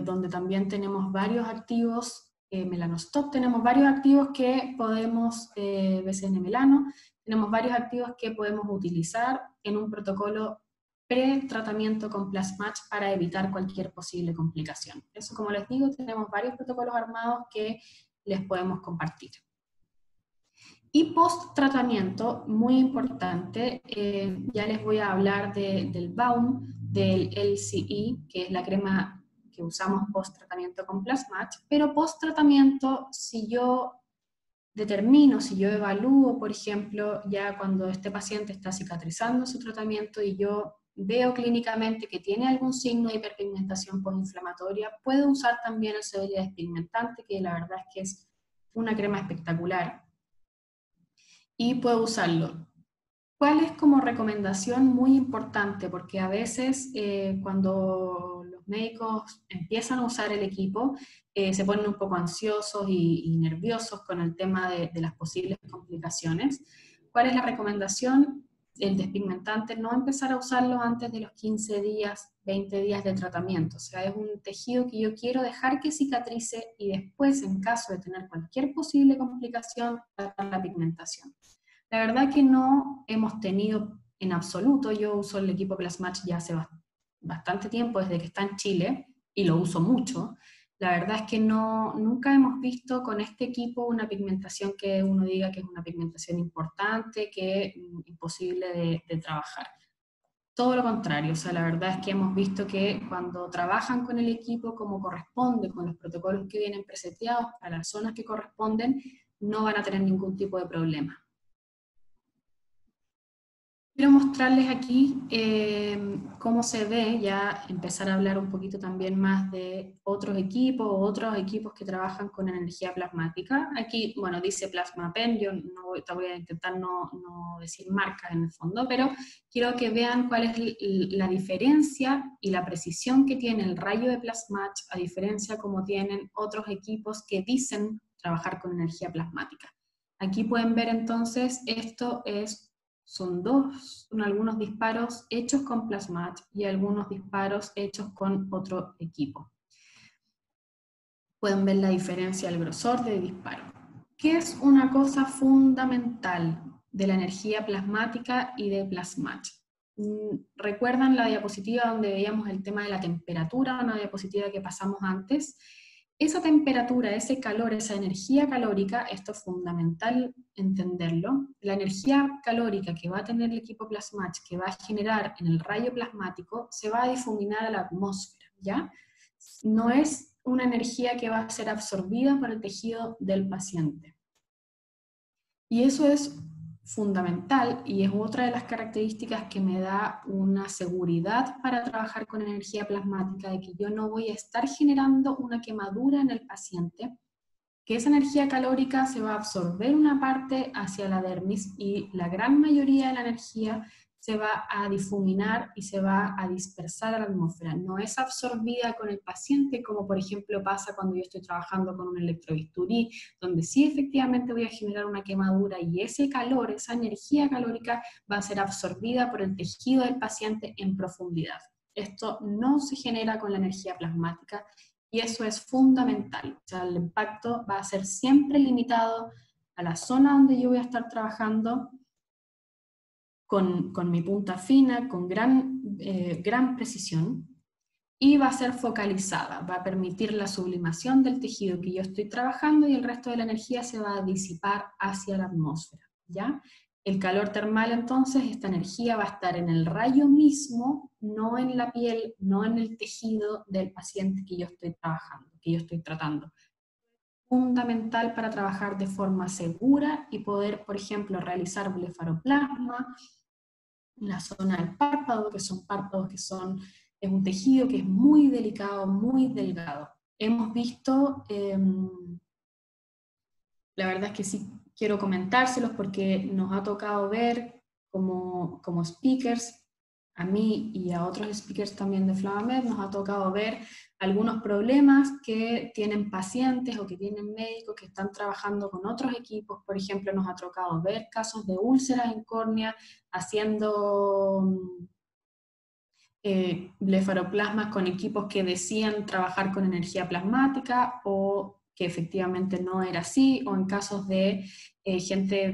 donde también tenemos varios activos, Melanostop, tenemos varios activos que podemos, BCN Melano, tenemos varios activos que podemos utilizar en un protocolo pre-tratamiento con Plasmatch para evitar cualquier posible complicación. Eso, como les digo, tenemos varios protocolos armados que les podemos compartir. Y post-tratamiento, muy importante, ya les voy a hablar del Baum, del LCE, que es la crema que usamos post-tratamiento con Plasmatch, pero post-tratamiento, si yo determino, si yo evalúo, por ejemplo, ya cuando este paciente está cicatrizando su tratamiento y yo veo clínicamente que tiene algún signo de hiperpigmentación postinflamatoria, puedo usar también el Sevelia despigmentante, que la verdad es que es una crema espectacular, y puedo usarlo. ¿Cuál es como recomendación muy importante? Porque a veces cuando los médicos empiezan a usar el equipo, se ponen un poco ansiosos y nerviosos con el tema de las posibles complicaciones. ¿Cuál es la recomendación? El despigmentante, no empezar a usarlo antes de los 15 días, 20 días de tratamiento. O sea, es un tejido que yo quiero dejar que cicatrice y después, en caso de tener cualquier posible complicación, tratar la pigmentación. La verdad que no hemos tenido en absoluto, yo uso el equipo Plasmatch ya hace bastante tiempo, desde que está en Chile, y lo uso mucho. La verdad es que nunca hemos visto con este equipo una pigmentación que uno diga que es una pigmentación importante, que es imposible de trabajar. Todo lo contrario, o sea, la verdad es que hemos visto que cuando trabajan con el equipo como corresponde, con los protocolos que vienen preseteados a las zonas que corresponden, no van a tener ningún tipo de problema. Quiero mostrarles aquí cómo se ve, ya empezar a hablar un poquito también más de otros equipos que trabajan con energía plasmática. Aquí, bueno, dice PlasmaPen, yo voy a intentar no decir marcas en el fondo, pero quiero que vean cuál es la diferencia y la precisión que tiene el rayo de Plasmatch, a diferencia como tienen otros equipos que dicen trabajar con energía plasmática. Aquí pueden ver entonces, son algunos disparos hechos con Plasmatch y algunos disparos hechos con otro equipo. Pueden ver la diferencia del grosor de disparo. ¿Qué es una cosa fundamental de la energía plasmática y de Plasmatch? ¿Recuerdan la diapositiva donde veíamos el tema de la temperatura, una diapositiva que pasamos antes? Esa temperatura, ese calor, esa energía calórica, esto es fundamental entenderlo, la energía calórica que va a tener el equipo Plasmatch, que va a generar en el rayo plasmático, se va a difuminar a la atmósfera, ¿ya? No es una energía que va a ser absorbida por el tejido del paciente. Y eso es fundamental y es otra de las características que me da una seguridad para trabajar con energía plasmática, de que yo no voy a estar generando una quemadura en el paciente, que esa energía calórica se va a absorber una parte hacia la dermis y la gran mayoría de la energía se va a difuminar y se va a dispersar a la atmósfera. No es absorbida con el paciente, como por ejemplo pasa cuando yo estoy trabajando con un electrobisturí, donde sí efectivamente voy a generar una quemadura y ese calor, esa energía calórica va a ser absorbida por el tejido del paciente en profundidad. Esto no se genera con la energía plasmática y eso es fundamental. O sea, el impacto va a ser siempre limitado a la zona donde yo voy a estar trabajando con mi punta fina, con gran precisión, y va a ser focalizada, va a permitir la sublimación del tejido que yo estoy trabajando y el resto de la energía se va a disipar hacia la atmósfera, ¿ya? El calor termal, entonces, esta energía va a estar en el rayo mismo, no en la piel, no en el tejido del paciente que yo estoy trabajando, que yo estoy tratando. Fundamental para trabajar de forma segura y poder, por ejemplo, realizar blefaroplasma en la zona del párpado, que son párpados que son, es un tejido que es muy delicado, muy delgado. Hemos visto, la verdad es que sí quiero comentárselos porque nos ha tocado ver como speakers, a mí y a otros speakers también de FlamaMed, nos ha tocado ver algunos problemas que tienen pacientes o que tienen médicos que están trabajando con otros equipos. Por ejemplo, nos ha tocado ver casos de úlceras en córnea haciendo blefaroplasmas con equipos que decían trabajar con energía plasmática o que efectivamente no era así, o en casos de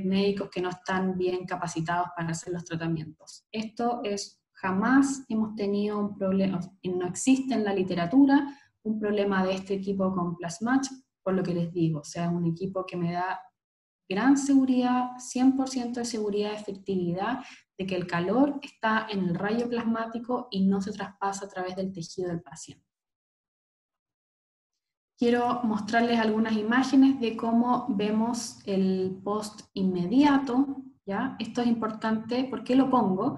médicos que no están bien capacitados para hacer los tratamientos. Esto es, jamás hemos tenido un problema, no existe en la literatura un problema de este equipo con Plasmatch, por lo que les digo, o sea, es un equipo que me da gran seguridad, 100% de seguridad, efectividad, de que el calor está en el rayo plasmático y no se traspasa a través del tejido del paciente. Quiero mostrarles algunas imágenes de cómo vemos el post inmediato, ¿ya? Esto es importante, ¿por qué lo pongo?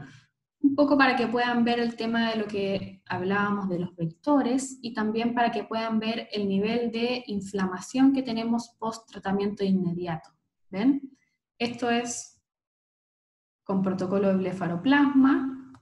Un poco para que puedan ver el tema de lo que hablábamos de los vectores y también para que puedan ver el nivel de inflamación que tenemos post tratamiento inmediato. ¿Ven? Esto es con protocolo de blefaroplasma,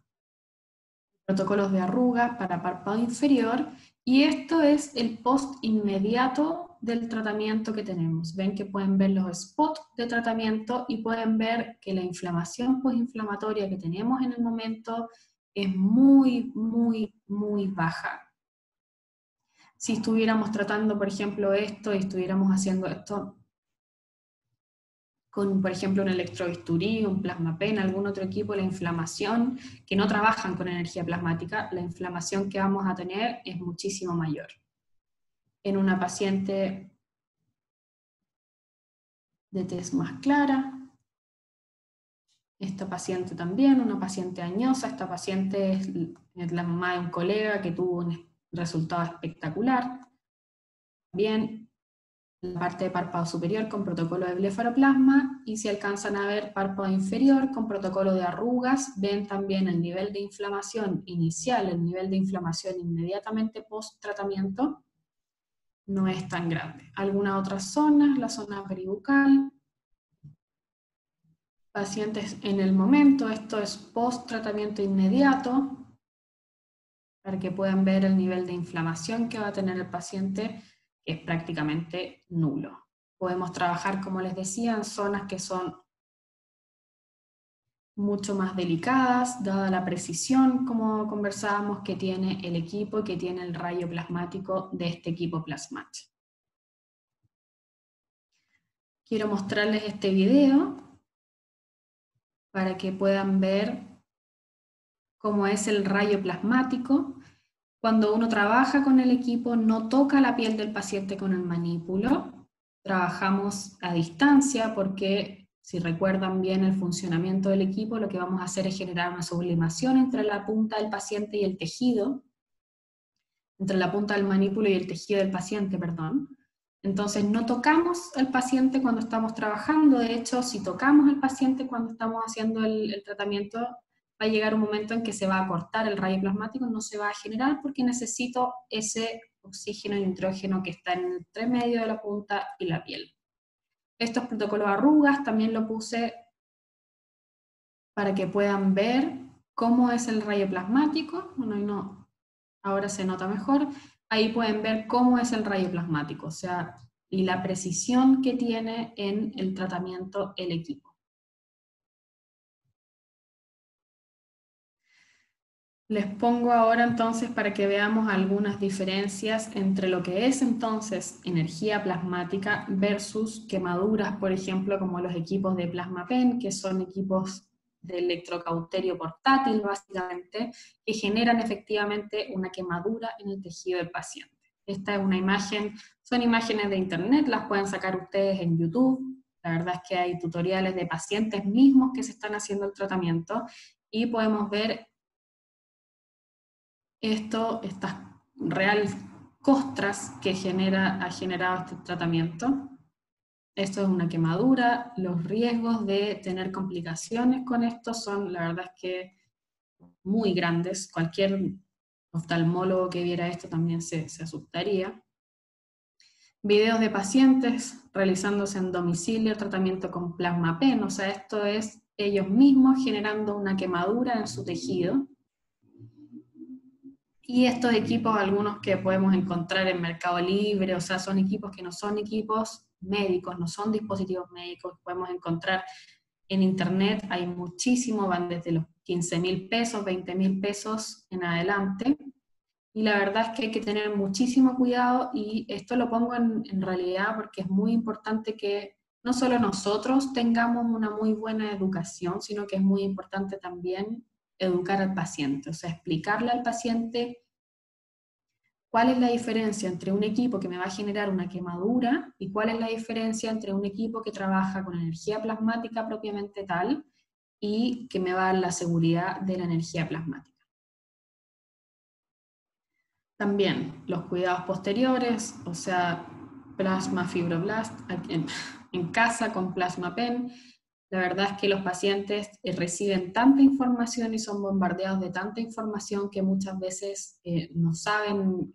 protocolos de arrugas para párpado inferior, y esto es el post inmediato del tratamiento que tenemos. Ven que pueden ver los spots de tratamiento y pueden ver que la inflamación postinflamatoria que tenemos en el momento es muy, muy, muy baja. Si estuviéramos tratando, por ejemplo, esto y estuviéramos haciendo esto con, por ejemplo, un electrobisturí, un plasmapen, algún otro equipo, la inflamación, que no trabajan con energía plasmática, la inflamación que vamos a tener es muchísimo mayor. En una paciente de tez más clara, esta paciente también, una paciente añosa, esta paciente es la mamá de un colega que tuvo un resultado espectacular. Bien, la parte de párpado superior con protocolo de blefaroplasma, y si alcanzan a ver párpado inferior con protocolo de arrugas, ven también el nivel de inflamación inicial, el nivel de inflamación inmediatamente post tratamiento, no es tan grande. Algunas otras zonas, la zona peribucal, pacientes en el momento, esto es post tratamiento inmediato, para que puedan ver el nivel de inflamación que va a tener el paciente, que es prácticamente nulo. Podemos trabajar, como les decía, en zonas que son mucho más delicadas, dada la precisión, como conversábamos, que tiene el equipo y que tiene el rayo plasmático de este equipo Plasmatch. Quiero mostrarles este video para que puedan ver cómo es el rayo plasmático. Cuando uno trabaja con el equipo, no toca la piel del paciente con el manípulo, trabajamos a distancia porque, si recuerdan bien el funcionamiento del equipo, lo que vamos a hacer es generar una sublimación entre la punta del paciente y el tejido, entre la punta del manípulo y el tejido del paciente, perdón. Entonces no tocamos al paciente cuando estamos trabajando, de hecho, si tocamos al paciente cuando estamos haciendo el tratamiento, va a llegar un momento en que se va a cortar el rayo plasmático, no se va a generar porque necesito ese oxígeno y nitrógeno que está entre medio de la punta y la piel. Estos protocolos de arrugas también lo puse para que puedan ver cómo es el rayo plasmático. Bueno, no, ahora se nota mejor. Ahí pueden ver cómo es el rayo plasmático, o sea, y la precisión que tiene en el tratamiento el equipo. Les pongo ahora entonces para que veamos algunas diferencias entre lo que es entonces energía plasmática versus quemaduras, por ejemplo, como los equipos de PlasmaPen, que son equipos de electrocauterio portátil, básicamente, que generan efectivamente una quemadura en el tejido del paciente. Esta es una imagen, son imágenes de internet, las pueden sacar ustedes en YouTube. La verdad es que hay tutoriales de pacientes mismos que se están haciendo el tratamiento, y podemos ver estas reales costras que ha generado este tratamiento. Esto es una quemadura. Los riesgos de tener complicaciones con esto son, la verdad es que, muy grandes. Cualquier oftalmólogo que viera esto también se asustaría. Videos de pacientes realizándose en domicilio tratamiento con plasma PEN, o sea, esto es ellos mismos generando una quemadura en su tejido. Y estos equipos, algunos que podemos encontrar en Mercado Libre, o sea, son equipos que no son equipos médicos, no son dispositivos médicos, podemos encontrar en internet, hay muchísimo, van desde los 15.000 pesos, 20.000 pesos en adelante, y la verdad es que hay que tener muchísimo cuidado, y esto lo pongo en realidad porque es muy importante que no solo nosotros tengamos una muy buena educación, sino que es muy importante también educar al paciente, o sea, explicarle al paciente cuál es la diferencia entre un equipo que me va a generar una quemadura y cuál es la diferencia entre un equipo que trabaja con energía plasmática propiamente tal y que me va a dar la seguridad de la energía plasmática. También los cuidados posteriores, o sea, plasma fibroblast en casa con plasma PEN. La verdad es que los pacientes reciben tanta información y son bombardeados de tanta información que muchas veces no saben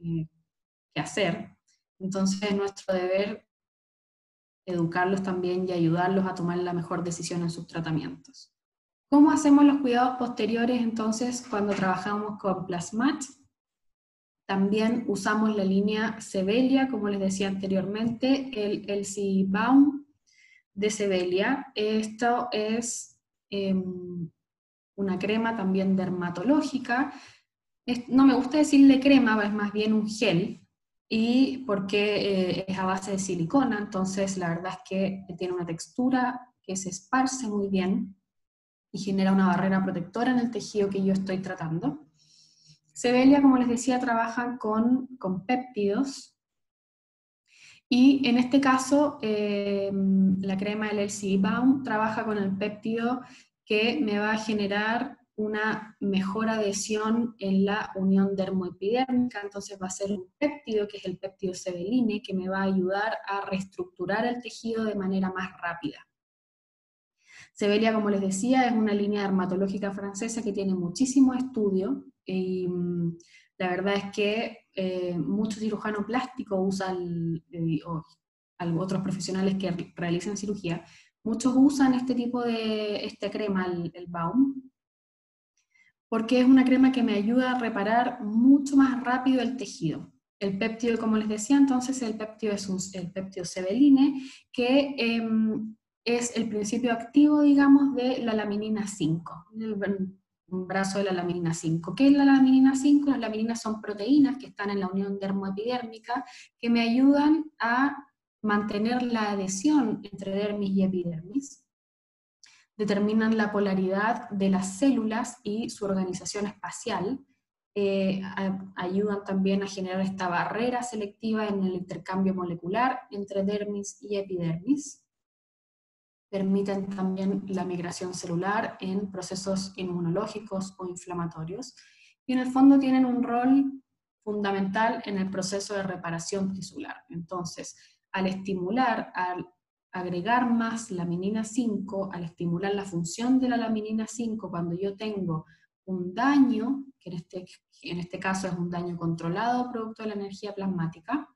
qué hacer. Entonces es nuestro deber educarlos también y ayudarlos a tomar la mejor decisión en sus tratamientos. ¿Cómo hacemos los cuidados posteriores entonces cuando trabajamos con Plasmatch? También usamos la línea Sevelia, como les decía anteriormente, el LC Baum de Sevelia. Esto es una crema también dermatológica. No me gusta decirle crema, es más bien un gel, y porque es a base de silicona, entonces la verdad es que tiene una textura que se esparce muy bien y genera una barrera protectora en el tejido que yo estoy tratando. Sevelia, como les decía, trabajan con péptidos, y en este caso la crema del LC Baum trabaja con el péptido que me va a generar una mejor adhesión en la unión dermoepidérmica. Entonces va a ser un péptido, que es el péptido Seveline, que me va a ayudar a reestructurar el tejido de manera más rápida. Sevelia, como les decía, es una línea dermatológica francesa que tiene muchísimo estudio, y la verdad es que muchos cirujanos plásticos usan, o otros profesionales que realizan cirugía, muchos usan este tipo de crema, el Baum, porque es una crema que me ayuda a reparar mucho más rápido el tejido. El péptido, como les decía, entonces el péptido es el péptido Seveline, que es el principio activo, digamos, de la laminina 5, un brazo de la laminina 5. ¿Qué es la laminina 5? Las lamininas son proteínas que están en la unión dermoepidérmica que me ayudan a mantener la adhesión entre dermis y epidermis. Determinan la polaridad de las células y su organización espacial. Ayudan también a generar esta barrera selectiva en el intercambio molecular entre dermis y epidermis. Permiten también la migración celular en procesos inmunológicos o inflamatorios, y en el fondo tienen un rol fundamental en el proceso de reparación tisular. Entonces, al estimular, al agregar más laminina 5, al estimular la función de la laminina 5 cuando yo tengo un daño, que en este caso es un daño controlado producto de la energía plasmática,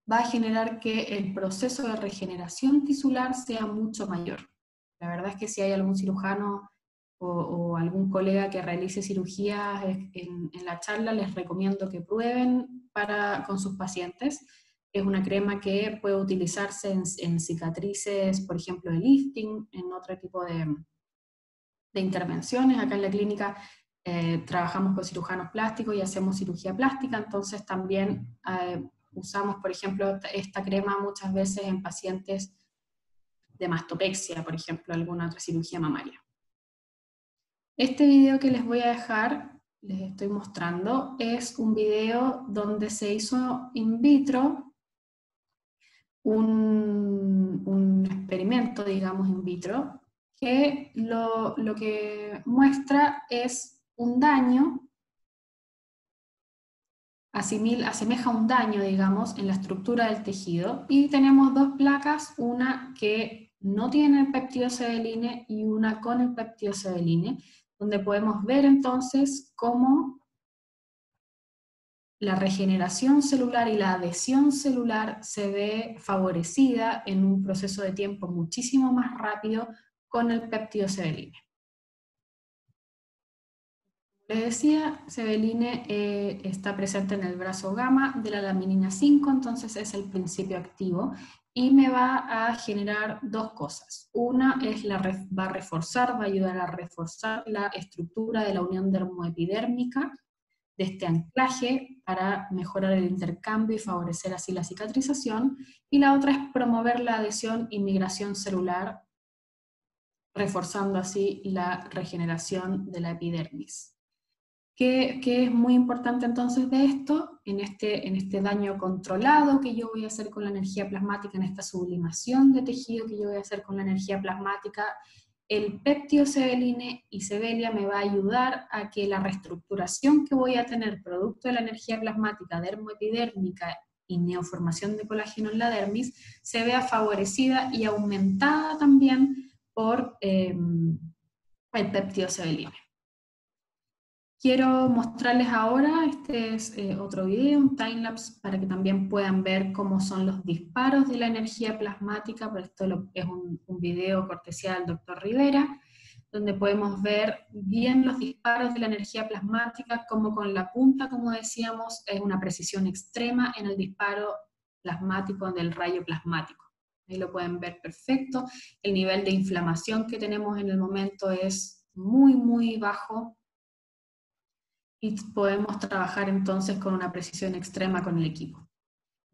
va a generar que el proceso de regeneración tisular sea mucho mayor. La verdad es que si hay algún cirujano o algún colega que realice cirugías en la charla, les recomiendo que prueben con sus pacientes. Es una crema que puede utilizarse en cicatrices, por ejemplo, de lifting, en otro tipo de intervenciones. Acá en la clínica trabajamos con cirujanos plásticos y hacemos cirugía plástica, entonces también usamos, por ejemplo, esta crema muchas veces en pacientes de mastopexia, por ejemplo, alguna otra cirugía mamaria. Este video que les voy a dejar, les estoy mostrando, es un video donde se hizo in vitro un experimento, digamos, in vitro, que lo que muestra es un daño, asemeja un daño, digamos, en la estructura del tejido, y tenemos dos placas, una que no tiene el peptidocebeline y una con el peptidocebeline, donde podemos ver entonces cómo la regeneración celular y la adhesión celular se ve favorecida en un proceso de tiempo muchísimo más rápido con el peptidocebeline. Les decía, cebeline está presente en el brazo gamma de la laminina 5, entonces es el principio activo, y me va a generar dos cosas. Una es va a ayudar a reforzar la estructura de la unión dermoepidérmica, de este anclaje para mejorar el intercambio y favorecer así la cicatrización, y la otra es promover la adhesión y migración celular, reforzando así la regeneración de la epidermis. ¿Qué es muy importante entonces de esto? En este daño controlado que yo voy a hacer con la energía plasmática, en esta sublimación de tejido que yo voy a hacer con la energía plasmática, el peptidocebeline y Sebelia me va a ayudar a que la reestructuración que voy a tener producto de la energía plasmática dermoepidérmica y neoformación de colágeno en la dermis se vea favorecida y aumentada también por el peptidocebeline. Quiero mostrarles ahora, este es otro video, un timelapse, para que también puedan ver cómo son los disparos de la energía plasmática, pero esto es un video cortesía del doctor Rivera, donde podemos ver bien los disparos de la energía plasmática, como con la punta, como decíamos, es una precisión extrema en el disparo plasmático del rayo plasmático. Ahí lo pueden ver perfecto, el nivel de inflamación que tenemos en el momento es muy, muy bajo, y podemos trabajar entonces con una precisión extrema con el equipo.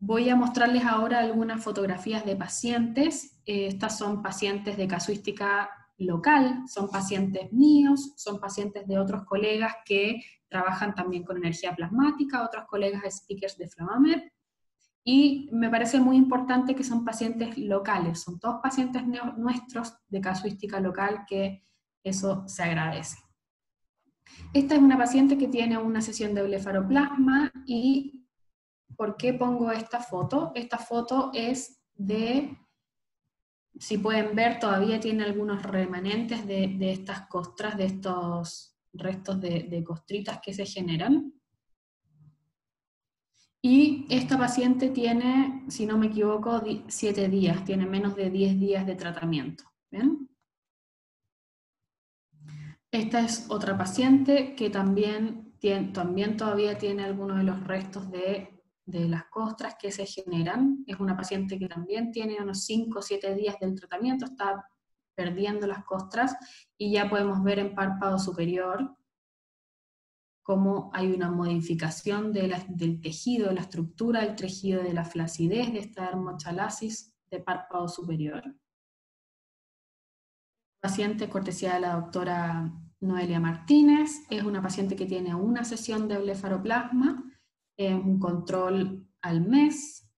Voy a mostrarles ahora algunas fotografías de pacientes. Estas son pacientes de casuística local, son pacientes míos, son pacientes de otros colegas que trabajan también con energía plasmática, otros colegas speakers de FlamaMed, y me parece muy importante que son pacientes locales, son todos pacientes nuestros de casuística local, que eso se agradece. Esta es una paciente que tiene una sesión de blefaroplasma, y ¿por qué pongo esta foto? Esta foto es de, si pueden ver, todavía tiene algunos remanentes de estas costras, de estos restos de costritas que se generan. Y esta paciente tiene, si no me equivoco, 7 días, tiene menos de 10 días de tratamiento. ¿Ven? Esta es otra paciente que también todavía tiene algunos de los restos de las costras que se generan. Es una paciente que también tiene unos 5 o 7 días del tratamiento, está perdiendo las costras, y ya podemos ver en párpado superior cómo hay una modificación del tejido, de la estructura del tejido, de la flacidez de esta dermochalasis de párpado superior. Paciente cortesía de la doctora Noelia Martínez, es una paciente que tiene una sesión de blefaroplasma, un control al mes.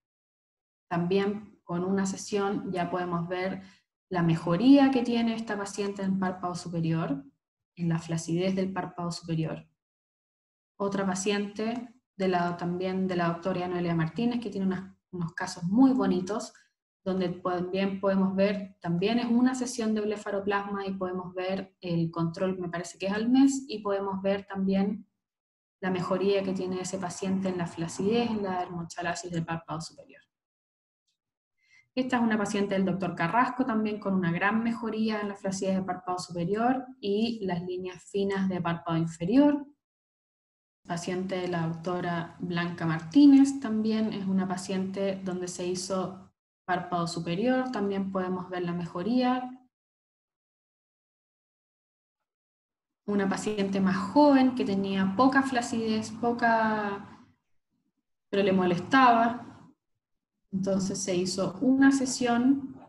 También con una sesión ya podemos ver la mejoría que tiene esta paciente en el párpado superior, en la flacidez del párpado superior. Otra paciente también de la doctora Noelia Martínez, que tiene unos casos muy bonitos, donde también podemos ver, también es una sesión de blefaroplasma, y podemos ver el control, me parece que es al mes, y podemos ver también la mejoría que tiene ese paciente en la flacidez, en la dermochalasis del párpado superior. Esta es una paciente del doctor Carrasco, también con una gran mejoría en la flacidez del párpado superior y las líneas finas de párpado inferior. Paciente de la doctora Blanca Martínez, también es una paciente donde se hizo párpado superior, también podemos ver la mejoría. Una paciente más joven que tenía poca flacidez, pero le molestaba, entonces se hizo una sesión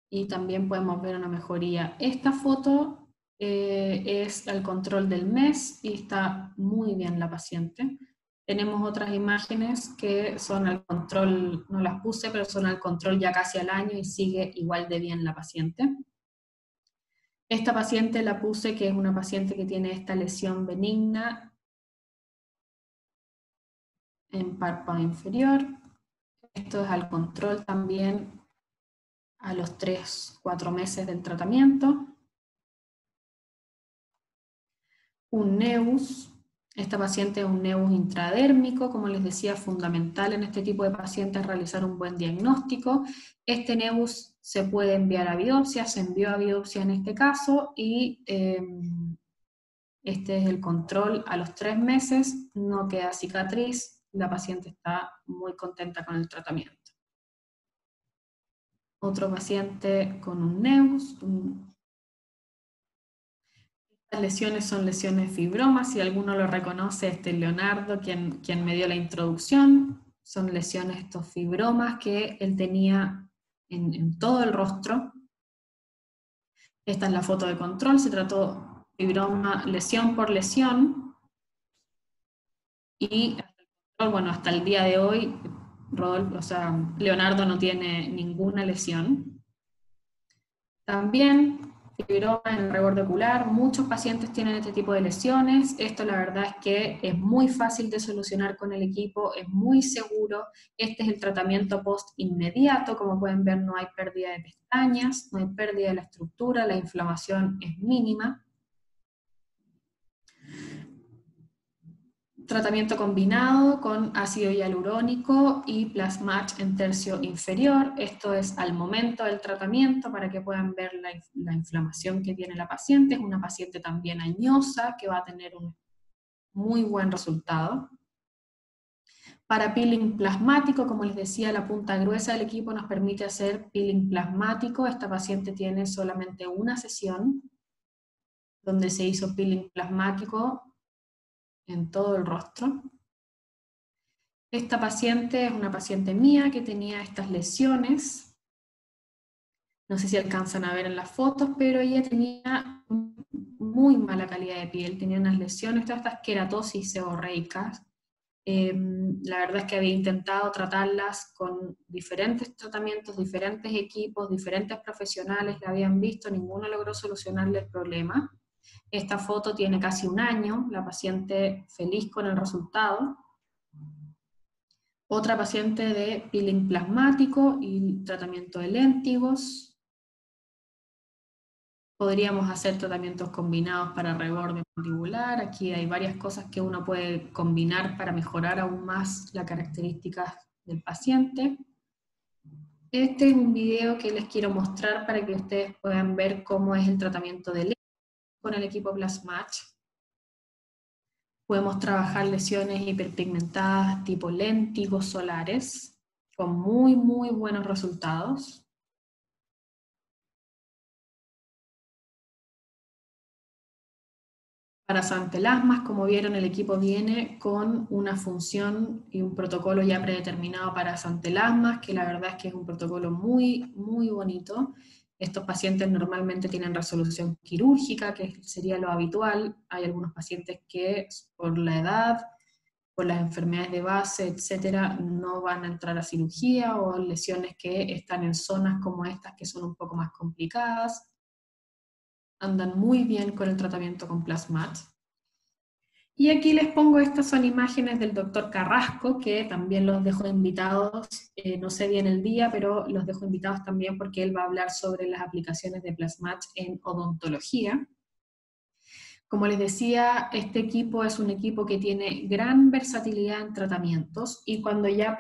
y también podemos ver una mejoría. Esta foto es el control del mes y está muy bien la paciente. Tenemos otras imágenes que son al control, no las puse, pero son al control ya casi al año y sigue igual de bien la paciente. Esta paciente la puse, que es una paciente que tiene esta lesión benigna en párpado inferior. Esto es al control también a los 3-4 meses del tratamiento. Un NEUS. Esta paciente es un NEUS intradérmico, como les decía, fundamental en este tipo de pacientes realizar un buen diagnóstico. Este NEUS se puede enviar a biopsia, se envió a biopsia en este caso, y este es el control a los 3 meses, no queda cicatriz, la paciente está muy contenta con el tratamiento. Otro paciente con un NEUS. Estas lesiones son lesiones fibromas, si alguno lo reconoce, este es Leonardo, quien me dio la introducción. Son lesiones, estos fibromas que él tenía en todo el rostro. Esta es la foto de control, se trató fibroma lesión por lesión. Y bueno, hasta el día de hoy, Leonardo no tiene ninguna lesión. También fibroma en el reborde ocular, muchos pacientes tienen este tipo de lesiones. Esto la verdad es que es muy fácil de solucionar con el equipo, es muy seguro. Este es el tratamiento post inmediato, como pueden ver no hay pérdida de pestañas, no hay pérdida de la estructura, la inflamación es mínima. Tratamiento combinado con ácido hialurónico y Plasmatch en tercio inferior. Esto es al momento del tratamiento para que puedan ver la inflamación que tiene la paciente. Es una paciente también añosa que va a tener un muy buen resultado. Para peeling plasmático, como les decía, la punta gruesa del equipo nos permite hacer peeling plasmático. Esta paciente tiene solamente una sesión donde se hizo peeling plasmático en todo el rostro. Esta paciente es una paciente mía que tenía estas lesiones. No sé si alcanzan a ver en las fotos, pero ella tenía muy mala calidad de piel, tenía unas lesiones, todas estas queratosis seborreicas. La verdad es que había intentado tratarlas con diferentes tratamientos, diferentes equipos, diferentes profesionales, la habían visto, ninguno logró solucionarle el problema. Esta foto tiene casi un año, la paciente feliz con el resultado. Otra paciente de peeling plasmático y tratamiento de léntigos. Podríamos hacer tratamientos combinados para reborde mandibular. Aquí hay varias cosas que uno puede combinar para mejorar aún más las características del paciente. Este es un video que les quiero mostrar para que ustedes puedan ver cómo es el tratamiento de léntigos con el equipo Plasmatch. Podemos trabajar lesiones hiperpigmentadas tipo léntigos solares, con muy buenos resultados. Para santelasmas, como vieron, el equipo viene con una función y un protocolo ya predeterminado para santelasmas, que la verdad es que es un protocolo muy bonito. Estos pacientes normalmente tienen resolución quirúrgica, que sería lo habitual. Hay algunos pacientes que por la edad, por las enfermedades de base, etcétera, no van a entrar a cirugía, o lesiones que están en zonas como estas que son un poco más complicadas. Andan muy bien con el tratamiento con Plasmatch. Y aquí les pongo, estas son imágenes del doctor Carrasco, que también los dejo invitados, no sé bien el día, pero los dejo invitados también porque él va a hablar sobre las aplicaciones de Plasmatch en odontología. Como les decía, este equipo es un equipo que tiene gran versatilidad en tratamientos, y cuando ya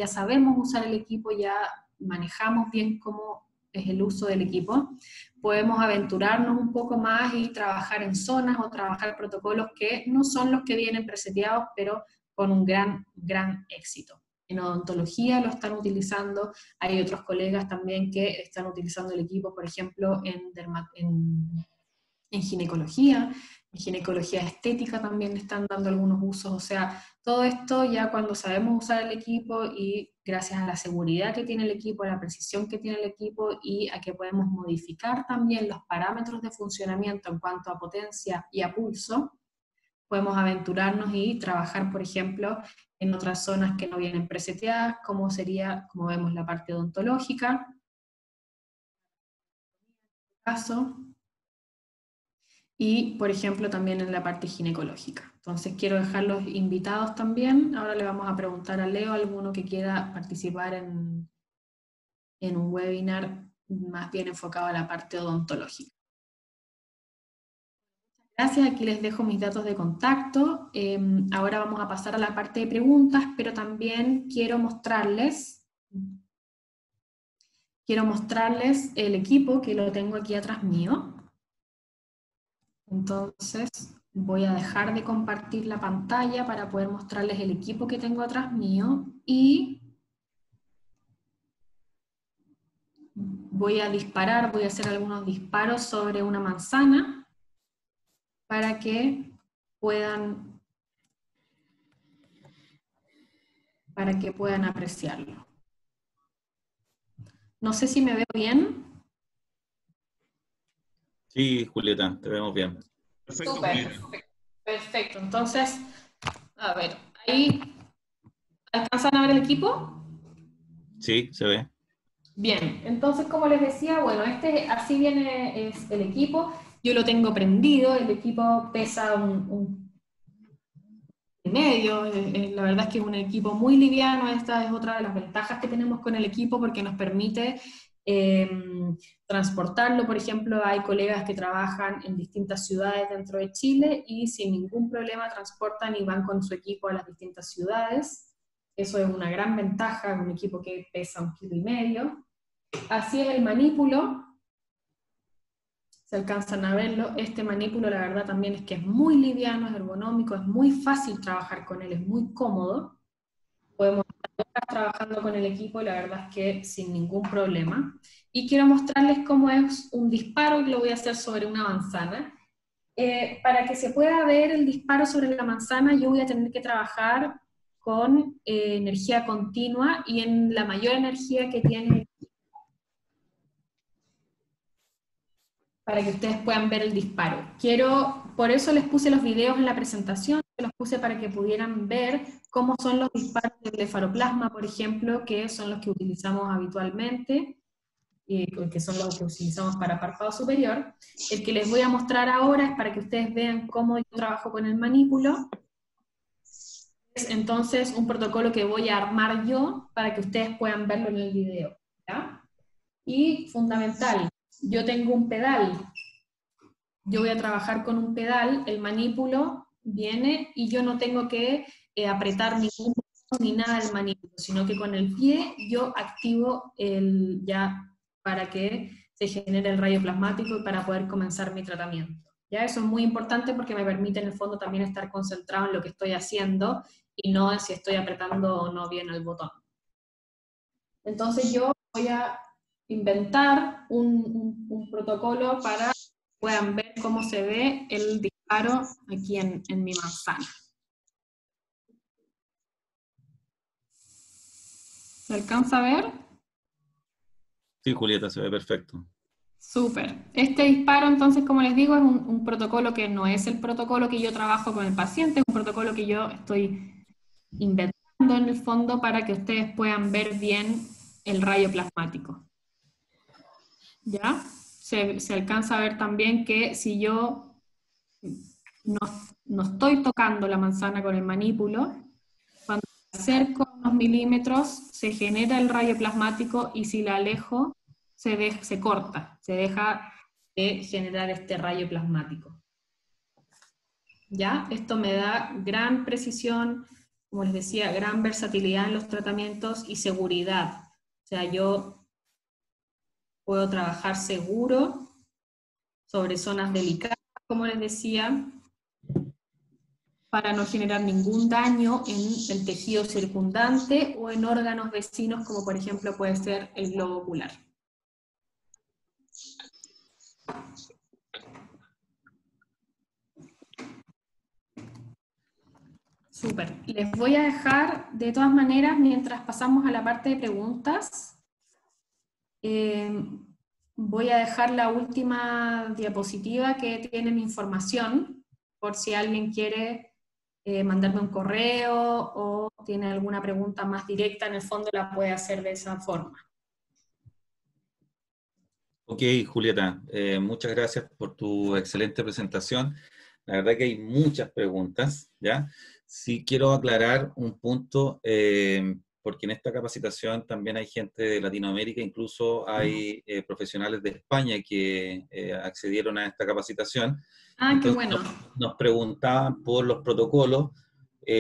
sabemos usar el equipo, ya manejamos bien cómo es el uso del equipo, podemos aventurarnos un poco más y trabajar en zonas o trabajar protocolos que no son los que vienen preseteados, pero con un gran éxito. En odontología lo están utilizando, hay otros colegas también que están utilizando el equipo, por ejemplo, en ginecología, ginecología estética también le están dando algunos usos, o sea, todo esto ya cuando sabemos usar el equipo y gracias a la seguridad que tiene el equipo, a la precisión que tiene el equipo y a que podemos modificar también los parámetros de funcionamiento en cuanto a potencia y a pulso, podemos aventurarnos y trabajar, por ejemplo, en otras zonas que no vienen preseteadas, como sería, como vemos, la parte odontológica, caso, y, por ejemplo, también en la parte ginecológica. Entonces quiero dejarlos invitados también. Ahora le vamos a preguntar a Leo, alguno que quiera participar en un webinar más bien enfocado a la parte odontológica. Gracias, aquí les dejo mis datos de contacto. Ahora vamos a pasar a la parte de preguntas, pero también quiero mostrarles el equipo que lo tengo aquí atrás mío. Entonces voy a dejar de compartir la pantalla para poder mostrarles el equipo que tengo atrás mío y voy a hacer algunos disparos sobre una manzana para que puedan apreciarlo. No sé si me veo bien. Sí, Julieta, te vemos bien. Perfecto. Súper, perfecto. Entonces, a ver, ahí, ¿alcanzan a ver el equipo? Sí, se ve. Bien, entonces como les decía, bueno, así viene es el equipo. Yo lo tengo prendido, el equipo pesa un y medio, la verdad es que es un equipo muy liviano. Esta es otra de las ventajas que tenemos con el equipo porque nos permite transportarlo. Por ejemplo, hay colegas que trabajan en distintas ciudades dentro de Chile y sin ningún problema transportan y van con su equipo a las distintas ciudades. Eso es una gran ventaja, un equipo que pesa 1,5 kilos. Así es el manípulo. Se alcanzan a verlo. Este manípulo, la verdad también es que es muy liviano, es ergonómico, es muy fácil trabajar con él, es muy cómodo. Podemos estar trabajando con el equipo y la verdad es que sin ningún problema. Y quiero mostrarles cómo es un disparo, que lo voy a hacer sobre una manzana. Para que se pueda ver el disparo sobre la manzana, yo voy a tener que trabajar con energía continua y en la mayor energía que tiene, para que ustedes puedan ver el disparo. Por eso les puse los videos en la presentación, los puse para que pudieran ver cómo son los disparos de blefaroplasma, por ejemplo, que son los que utilizamos habitualmente, que son los que utilizamos para párpado superior. El que les voy a mostrar ahora es para que ustedes vean cómo yo trabajo con el manípulo. Es entonces un protocolo que voy a armar yo para que ustedes puedan verlo en el video, ¿ya? Y fundamental, yo tengo un pedal. Yo voy a trabajar con un pedal, el manípulo viene y yo no tengo que apretar ningún botón ni nada del manípulo, sino que con el pie yo activo ya para que se genere el rayo plasmático y para poder comenzar mi tratamiento. ¿Ya? Eso es muy importante porque me permite en el fondo también estar concentrado en lo que estoy haciendo y no en si estoy apretando o no bien el botón. Entonces yo voy a inventar un protocolo para puedan ver cómo se ve el disparo aquí en mi manzana. ¿Se alcanza a ver? Sí, Julieta, se ve perfecto. Súper. Este disparo, entonces, como les digo, es un protocolo que no es el protocolo que yo trabajo con el paciente, es un protocolo que yo estoy inventando en el fondo para que ustedes puedan ver bien el rayo plasmático. ¿Ya? Se alcanza a ver también que si yo no estoy tocando la manzana con el manípulo, cuando me acerco unos milímetros se genera el rayo plasmático y si la alejo se corta, se deja de generar este rayo plasmático. ¿Ya? Esto me da gran precisión, como les decía, gran versatilidad en los tratamientos y seguridad. O sea, yo puedo trabajar seguro sobre zonas delicadas, como les decía, para no generar ningún daño en el tejido circundante o en órganos vecinos, como por ejemplo puede ser el globo ocular. Súper. Les voy a dejar, de todas maneras, mientras pasamos a la parte de preguntas, voy a dejar la última diapositiva que tiene mi información, por si alguien quiere mandarme un correo o tiene alguna pregunta más directa, en el fondo la puede hacer de esa forma. Ok, Julieta, muchas gracias por tu excelente presentación. La verdad que hay muchas preguntas, ¿ya? Sí quiero aclarar un punto, porque en esta capacitación también hay gente de Latinoamérica, incluso hay profesionales de España que accedieron a esta capacitación. Ah, qué Entonces bueno. nos preguntaban por los protocolos.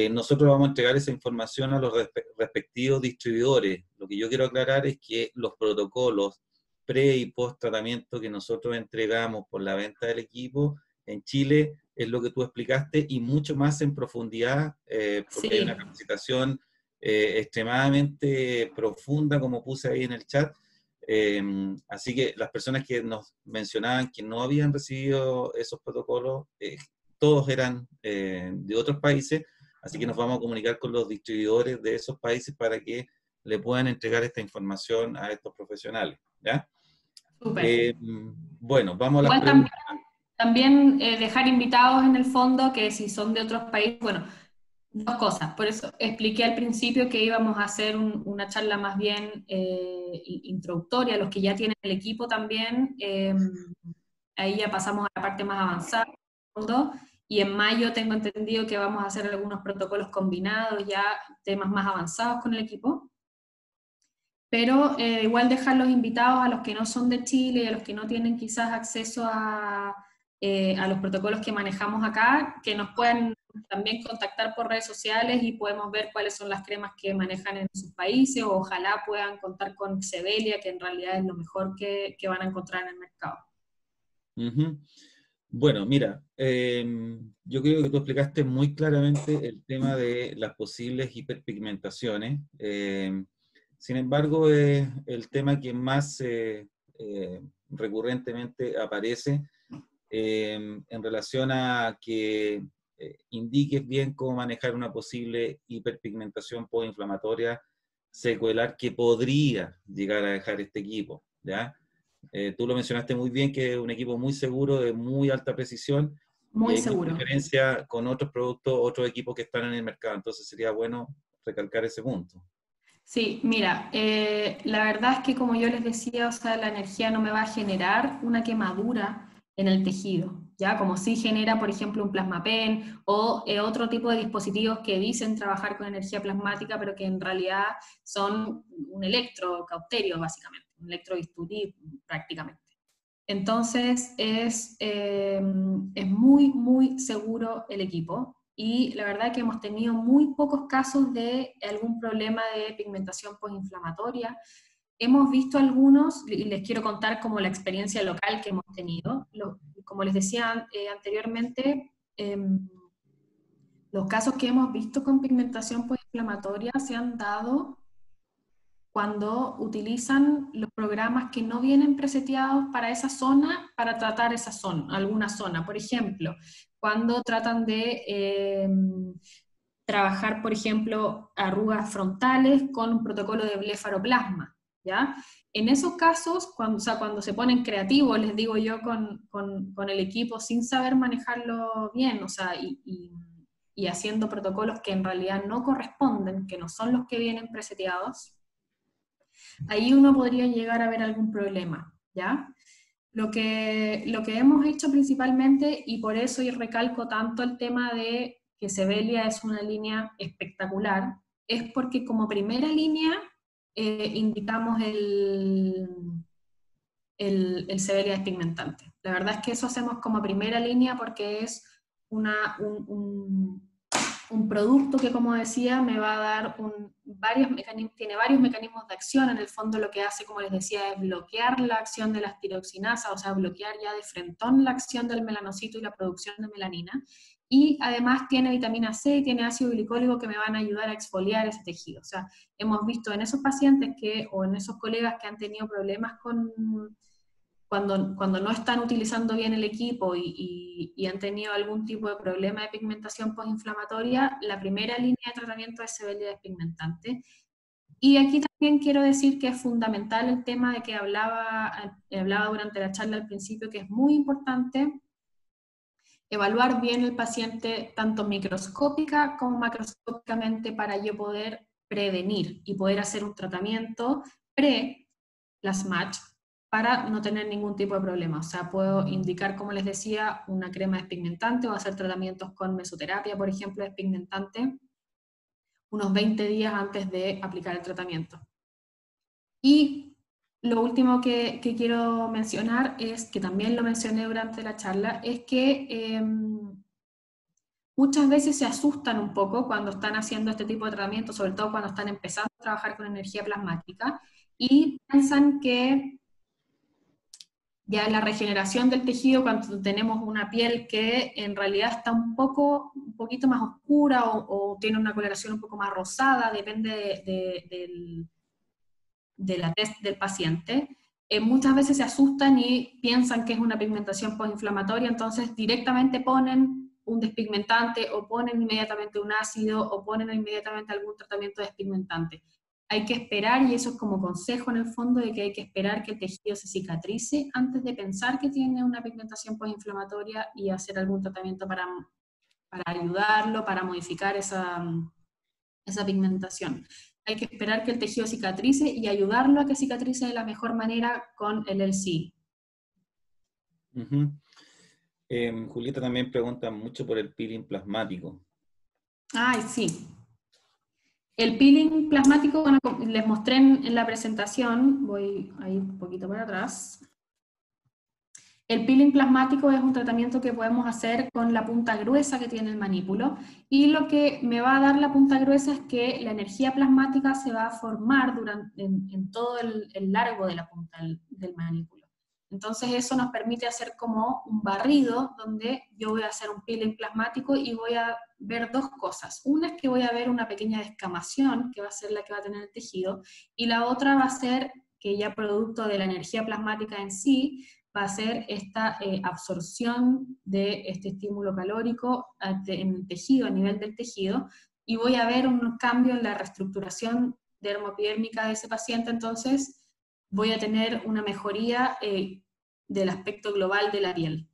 Nosotros vamos a entregar esa información a los respectivos distribuidores. Lo que yo quiero aclarar es que los protocolos pre y post tratamiento que nosotros entregamos por la venta del equipo en Chile es lo que tú explicaste y mucho más en profundidad, porque Sí. hay una capacitación extremadamente profunda, como puse ahí en el chat. Así que las personas que nos mencionaban que no habían recibido esos protocolos, todos eran de otros países, así que nos vamos a comunicar con los distribuidores de esos países para que le puedan entregar esta información a estos profesionales, ¿ya? Súper. Bueno, vamos a las Igual preguntas. también dejar invitados en el fondo que si son de otros países, bueno, dos cosas. Por eso expliqué al principio que íbamos a hacer una charla más bien introductoria, los que ya tienen el equipo también, ahí ya pasamos a la parte más avanzada, ¿no? Y en mayo tengo entendido que vamos a hacer algunos protocolos combinados, ya temas más avanzados con el equipo. Pero igual dejar los invitados a los que no son de Chile y a los que no tienen quizás acceso a los protocolos que manejamos acá, que nos puedan también contactar por redes sociales y podemos ver cuáles son las cremas que manejan en sus países, o ojalá puedan contar con Xevelia, que en realidad es lo mejor que van a encontrar en el mercado. Bueno, mira, yo creo que tú explicaste muy claramente el tema de las posibles hiperpigmentaciones. Sin embargo, es el tema que más recurrentemente aparece en relación a que indiques bien cómo manejar una posible hiperpigmentación postinflamatoria secuelar que podría llegar a dejar este equipo, ¿ya? Tú lo mencionaste muy bien, que es un equipo muy seguro, de muy alta precisión, y Muy hay mucha seguro. diferencia con otros productos, otros equipos que están en el mercado, entonces sería bueno recalcar ese punto. Sí, mira, la verdad es que como yo les decía, o sea, la energía no me va a generar una quemadura en el tejido, ¿ya? Como sí genera, por ejemplo, un plasmapen o otro tipo de dispositivos que dicen trabajar con energía plasmática, pero que en realidad son un electrocauterio, básicamente, un electrobisturí prácticamente. Entonces es muy, muy seguro el equipo. Y la verdad que hemos tenido muy pocos casos de algún problema de pigmentación postinflamatoria. Hemos visto algunos, y les quiero contar como la experiencia local que hemos tenido. Como les decía anteriormente, los casos que hemos visto con pigmentación postinflamatoria se han dado cuando utilizan los programas que no vienen preseteados para esa zona, para tratar esa zona, alguna zona. Por ejemplo, cuando tratan de trabajar, por ejemplo, arrugas frontales con un protocolo de blefaroplasma, ¿ya? En esos casos, cuando se ponen creativos, les digo yo, con el equipo, sin saber manejarlo bien, o sea, y haciendo protocolos que en realidad no corresponden, que no son los que vienen preseteados, ahí uno podría llegar a ver algún problema, ¿ya? Lo que hemos hecho principalmente, y por eso yo recalco tanto el tema de que Xevelia es una línea espectacular, es porque como primera línea indicamos el Xevelia despigmentante. La verdad es que eso hacemos como primera línea porque es un producto que, como decía, me va a dar tiene varios mecanismos de acción. En el fondo lo que hace, como les decía, es bloquear la acción de las tiroxinasas, o sea, bloquear ya de frentón la acción del melanocito y la producción de melanina, y además tiene vitamina C y tiene ácido glicólico que me van a ayudar a exfoliar ese tejido. O sea, hemos visto en esos pacientes o en esos colegas que han tenido problemas con cuando no están utilizando bien el equipo y han tenido algún tipo de problema de pigmentación postinflamatoria, la primera línea de tratamiento es Sebelia despigmentante. Y aquí también quiero decir que es fundamental el tema de que hablaba durante la charla al principio, que es muy importante evaluar bien el paciente tanto microscópica como macroscópicamente para yo poder prevenir y poder hacer un tratamiento pre-plasmatch para no tener ningún tipo de problema. O sea, puedo indicar, como les decía, una crema despigmentante o hacer tratamientos con mesoterapia, por ejemplo, despigmentante, unos 20 días antes de aplicar el tratamiento. Y lo último que quiero mencionar es, que también lo mencioné durante la charla, es que muchas veces se asustan un poco cuando están haciendo este tipo de tratamiento, sobre todo cuando están empezando a trabajar con energía plasmática, y piensan que ya la regeneración del tejido, cuando tenemos una piel que en realidad está un poquito más oscura o tiene una coloración un poco más rosada, depende de la tez del paciente, muchas veces se asustan y piensan que es una pigmentación postinflamatoria, entonces directamente ponen un despigmentante o ponen inmediatamente un ácido o ponen inmediatamente algún tratamiento despigmentante. Hay que esperar, y eso es como consejo en el fondo, de que hay que esperar que el tejido se cicatrice antes de pensar que tiene una pigmentación postinflamatoria y hacer algún tratamiento para ayudarlo, para modificar esa pigmentación. Hay que esperar que el tejido cicatrice y ayudarlo a que cicatrice de la mejor manera con el LC. Julieta también pregunta mucho por el peeling plasmático. Ay, sí. El peeling plasmático, bueno, les mostré en la presentación, voy ahí un poquito para atrás. El peeling plasmático es un tratamiento que podemos hacer con la punta gruesa que tiene el manípulo, y lo que me va a dar la punta gruesa es que la energía plasmática se va a formar en todo el largo de la punta del manípulo. Entonces eso nos permite hacer como un barrido donde yo voy a hacer un peeling plasmático y voy a ver dos cosas. Una es que voy a ver una pequeña descamación, que va a ser la que va a tener el tejido, y la otra va a ser que ya producto de la energía plasmática en sí, va a ser esta absorción de este estímulo calórico en el tejido, a nivel del tejido, y voy a ver un cambio en la reestructuración dermopidérmica de ese paciente, entonces voy a tener una mejoría del aspecto global de la piel.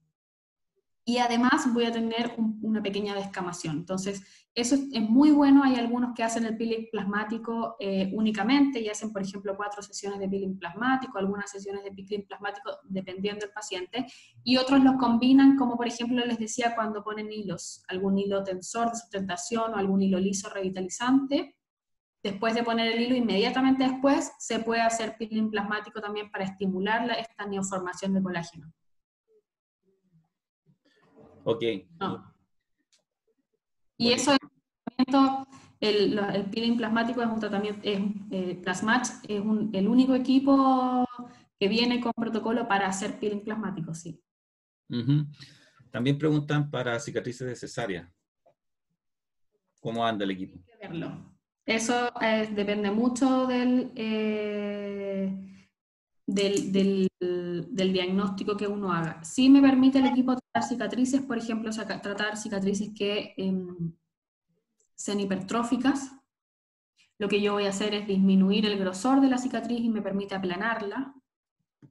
Y además voy a tener una pequeña descamación. Entonces, eso es muy bueno. Hay algunos que hacen el peeling plasmático únicamente, y hacen, por ejemplo, 4 sesiones de peeling plasmático, algunas sesiones de peeling plasmático, dependiendo del paciente, y otros los combinan, como por ejemplo les decía, cuando ponen hilos, algún hilo tensor de sustentación o algún hilo liso revitalizante. Después de poner el hilo, inmediatamente después, se puede hacer peeling plasmático también para estimular esta neoformación de colágeno. Ok. No. Y eso es un tratamiento, el peeling plasmático es un tratamiento, Plasmatch es el único equipo que viene con protocolo para hacer peeling plasmático, sí. También preguntan para cicatrices de cesárea. ¿Cómo anda el equipo? Hay que verlo. Eso depende mucho del diagnóstico que uno haga. Sí me permite el equipo tratar cicatrices, por ejemplo, tratar cicatrices que sean hipertróficas. Lo que yo voy a hacer es disminuir el grosor de la cicatriz y me permite aplanarla.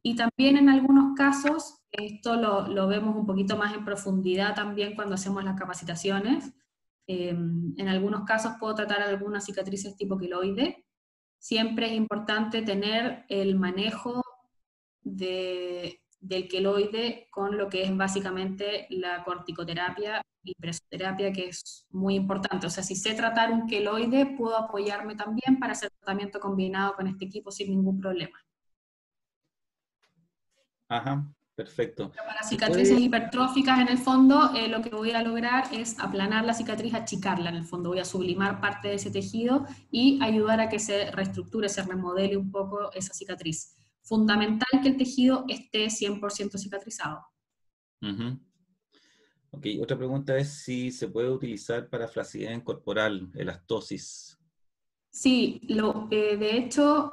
Y también en algunos casos, esto lo vemos un poquito más en profundidad también cuando hacemos las capacitaciones, en algunos casos puedo tratar algunas cicatrices tipo queloide. Siempre es importante tener el manejo del queloide con lo que es básicamente la corticoterapia y presoterapia, que es muy importante. O sea, si sé tratar un queloide, puedo apoyarme también para hacer tratamiento combinado con este equipo sin ningún problema. Ajá, perfecto. Pero para cicatrices hipertróficas, en el fondo, lo que voy a lograr es aplanar la cicatriz, achicarla en el fondo. Voy a sublimar parte de ese tejido y ayudar a que se reestructure, se remodele un poco esa cicatriz. Fundamental que el tejido esté 100% cicatrizado. Ok, otra pregunta es si se puede utilizar para flacidez corporal, elastosis. Sí, de hecho,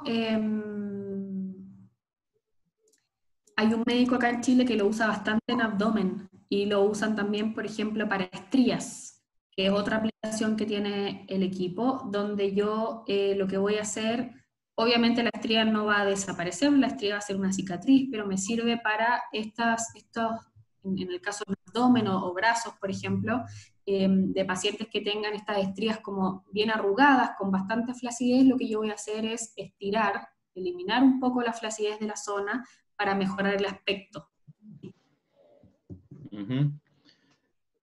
hay un médico acá en Chile que lo usa bastante en abdomen y lo usan también, por ejemplo, para estrías, que es otra aplicación que tiene el equipo, donde yo lo que voy a hacer, obviamente la estría no va a desaparecer, la estría va a ser una cicatriz, pero me sirve para en el caso del abdomen o brazos, por ejemplo, de pacientes que tengan estas estrías como bien arrugadas, con bastante flacidez, lo que yo voy a hacer es estirar, eliminar un poco la flacidez de la zona para mejorar el aspecto. Ujú.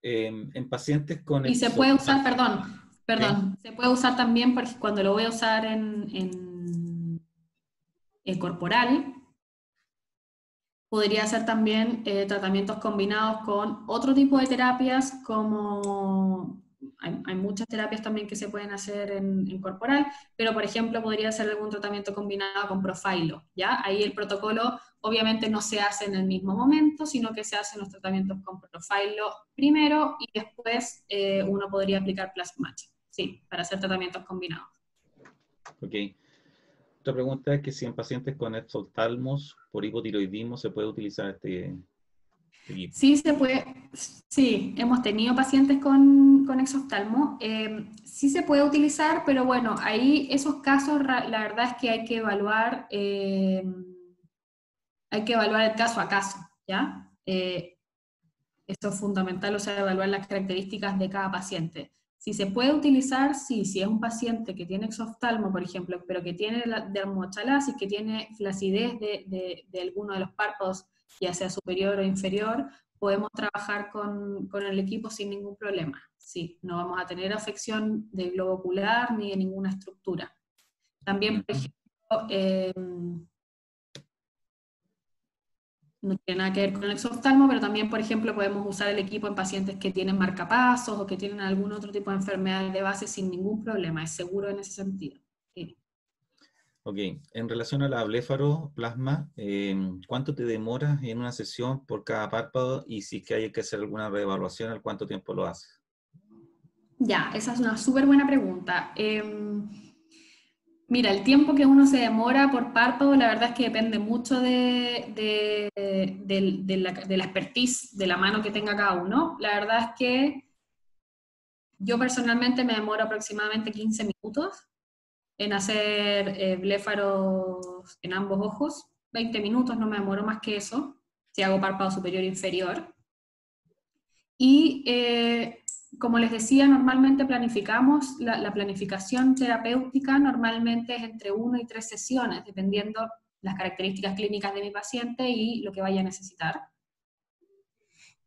En pacientes con Y se puede usar, exoftalmo. perdón, se puede usar también porque cuando lo voy a usar en corporal, podría ser también tratamientos combinados con otro tipo de terapias, como hay muchas terapias también que se pueden hacer en corporal, pero por ejemplo podría ser algún tratamiento combinado con Profhilo, ¿ya? Ahí el protocolo obviamente no se hace en el mismo momento, sino que se hacen los tratamientos con Profhilo primero y después uno podría aplicar Plasmatch, sí, para hacer tratamientos combinados. Ok. Otra pregunta es que si en pacientes con exoftalmos por hipotiroidismo se puede utilizar este equipo. Sí, se puede, sí, hemos tenido pacientes con exoftalmo, sí se puede utilizar, pero bueno, ahí esos casos, la verdad es que hay que evaluar el caso a caso, ¿ya? Esto es fundamental, o sea, evaluar las características de cada paciente. Si se puede utilizar, sí, si es un paciente que tiene exoftalmo, por ejemplo, pero que tiene dermochalasis, que tiene flacidez de alguno de los párpados, ya sea superior o inferior, podemos trabajar con el equipo sin ningún problema. Sí, no vamos a tener afección del globo ocular ni de ninguna estructura. También, por ejemplo, no tiene nada que ver con el exoftalmo, pero también, por ejemplo, podemos usar el equipo en pacientes que tienen marcapasos o que tienen algún otro tipo de enfermedad de base sin ningún problema, es seguro en ese sentido. Sí. Ok, en relación a la blefaroplasma, ¿cuánto te demoras en una sesión por cada párpado? Y si es que hay que hacer alguna reevaluación, ¿al cuánto tiempo lo haces? Ya, esa es una súper buena pregunta. Mira, el tiempo que uno se demora por párpado, la verdad es que depende mucho de la expertise, de la mano que tenga cada uno. La verdad es que yo personalmente me demoro aproximadamente 15 minutos en hacer bléfaros en ambos ojos. 20 minutos, no me demoro más que eso, si hago párpado superior e inferior. Y como les decía, normalmente planificamos, la planificación terapéutica normalmente es entre 1 y 3 sesiones, dependiendo las características clínicas de mi paciente y lo que vaya a necesitar.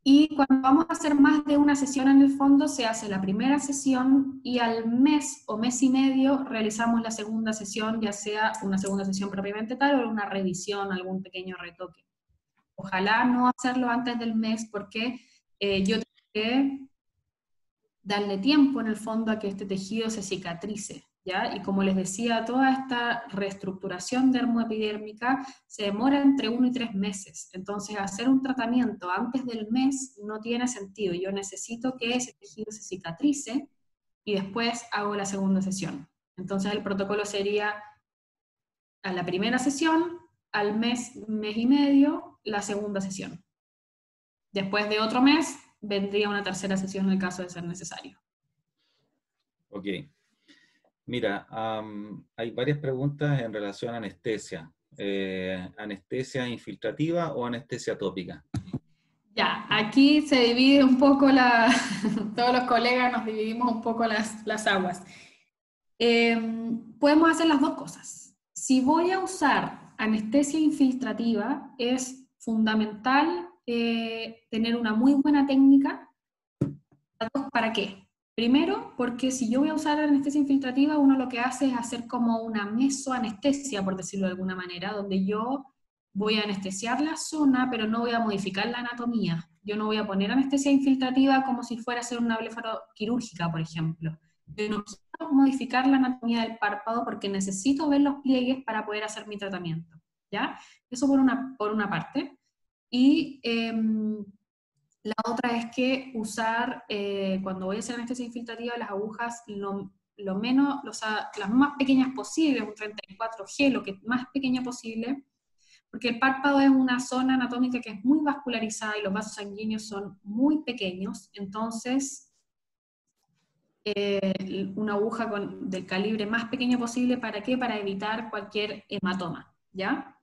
Y cuando vamos a hacer más de una sesión en el fondo, se hace la primera sesión y al mes o mes y medio realizamos la segunda sesión, ya sea una segunda sesión propiamente tal o una revisión, algún pequeño retoque. Ojalá no hacerlo antes del mes porque yo tengo que darle tiempo en el fondo a que este tejido se cicatrice, ¿ya? Y como les decía, toda esta reestructuración dermoepidérmica se demora entre 1 y 3 meses, entonces hacer un tratamiento antes del mes no tiene sentido, yo necesito que ese tejido se cicatrice y después hago la segunda sesión. Entonces el protocolo sería a la primera sesión, al mes, mes y medio, la segunda sesión. Después de otro mes, vendría una tercera sesión en el caso de ser necesario. Ok. Mira, hay varias preguntas en relación a anestesia. ¿Anestesia infiltrativa o anestesia tópica? Ya, aquí se divide un poco todos los colegas nos dividimos un poco las aguas. Podemos hacer las dos cosas. Si voy a usar anestesia infiltrativa, es fundamental tener una muy buena técnica. ¿Para qué? Primero, porque si yo voy a usar anestesia infiltrativa, uno lo que hace es hacer como una mesoanestesia, por decirlo de alguna manera, donde yo voy a anestesiar la zona, pero no voy a modificar la anatomía. Yo no voy a poner anestesia infiltrativa como si fuera a hacer una blefaroquirúrgica, por ejemplo. Yo no quiero modificar la anatomía del párpado porque necesito ver los pliegues para poder hacer mi tratamiento, ¿ya? Eso por una parte. Y la otra es que usar, cuando voy a hacer anestesia infiltrativa, las agujas lo menos, las más pequeñas posibles, un 34G, lo que más pequeña posible, Porque el párpado es una zona anatómica que es muy vascularizada y los vasos sanguíneos son muy pequeños, entonces una aguja del calibre más pequeño posible, ¿para qué? Para evitar cualquier hematoma, ¿ya?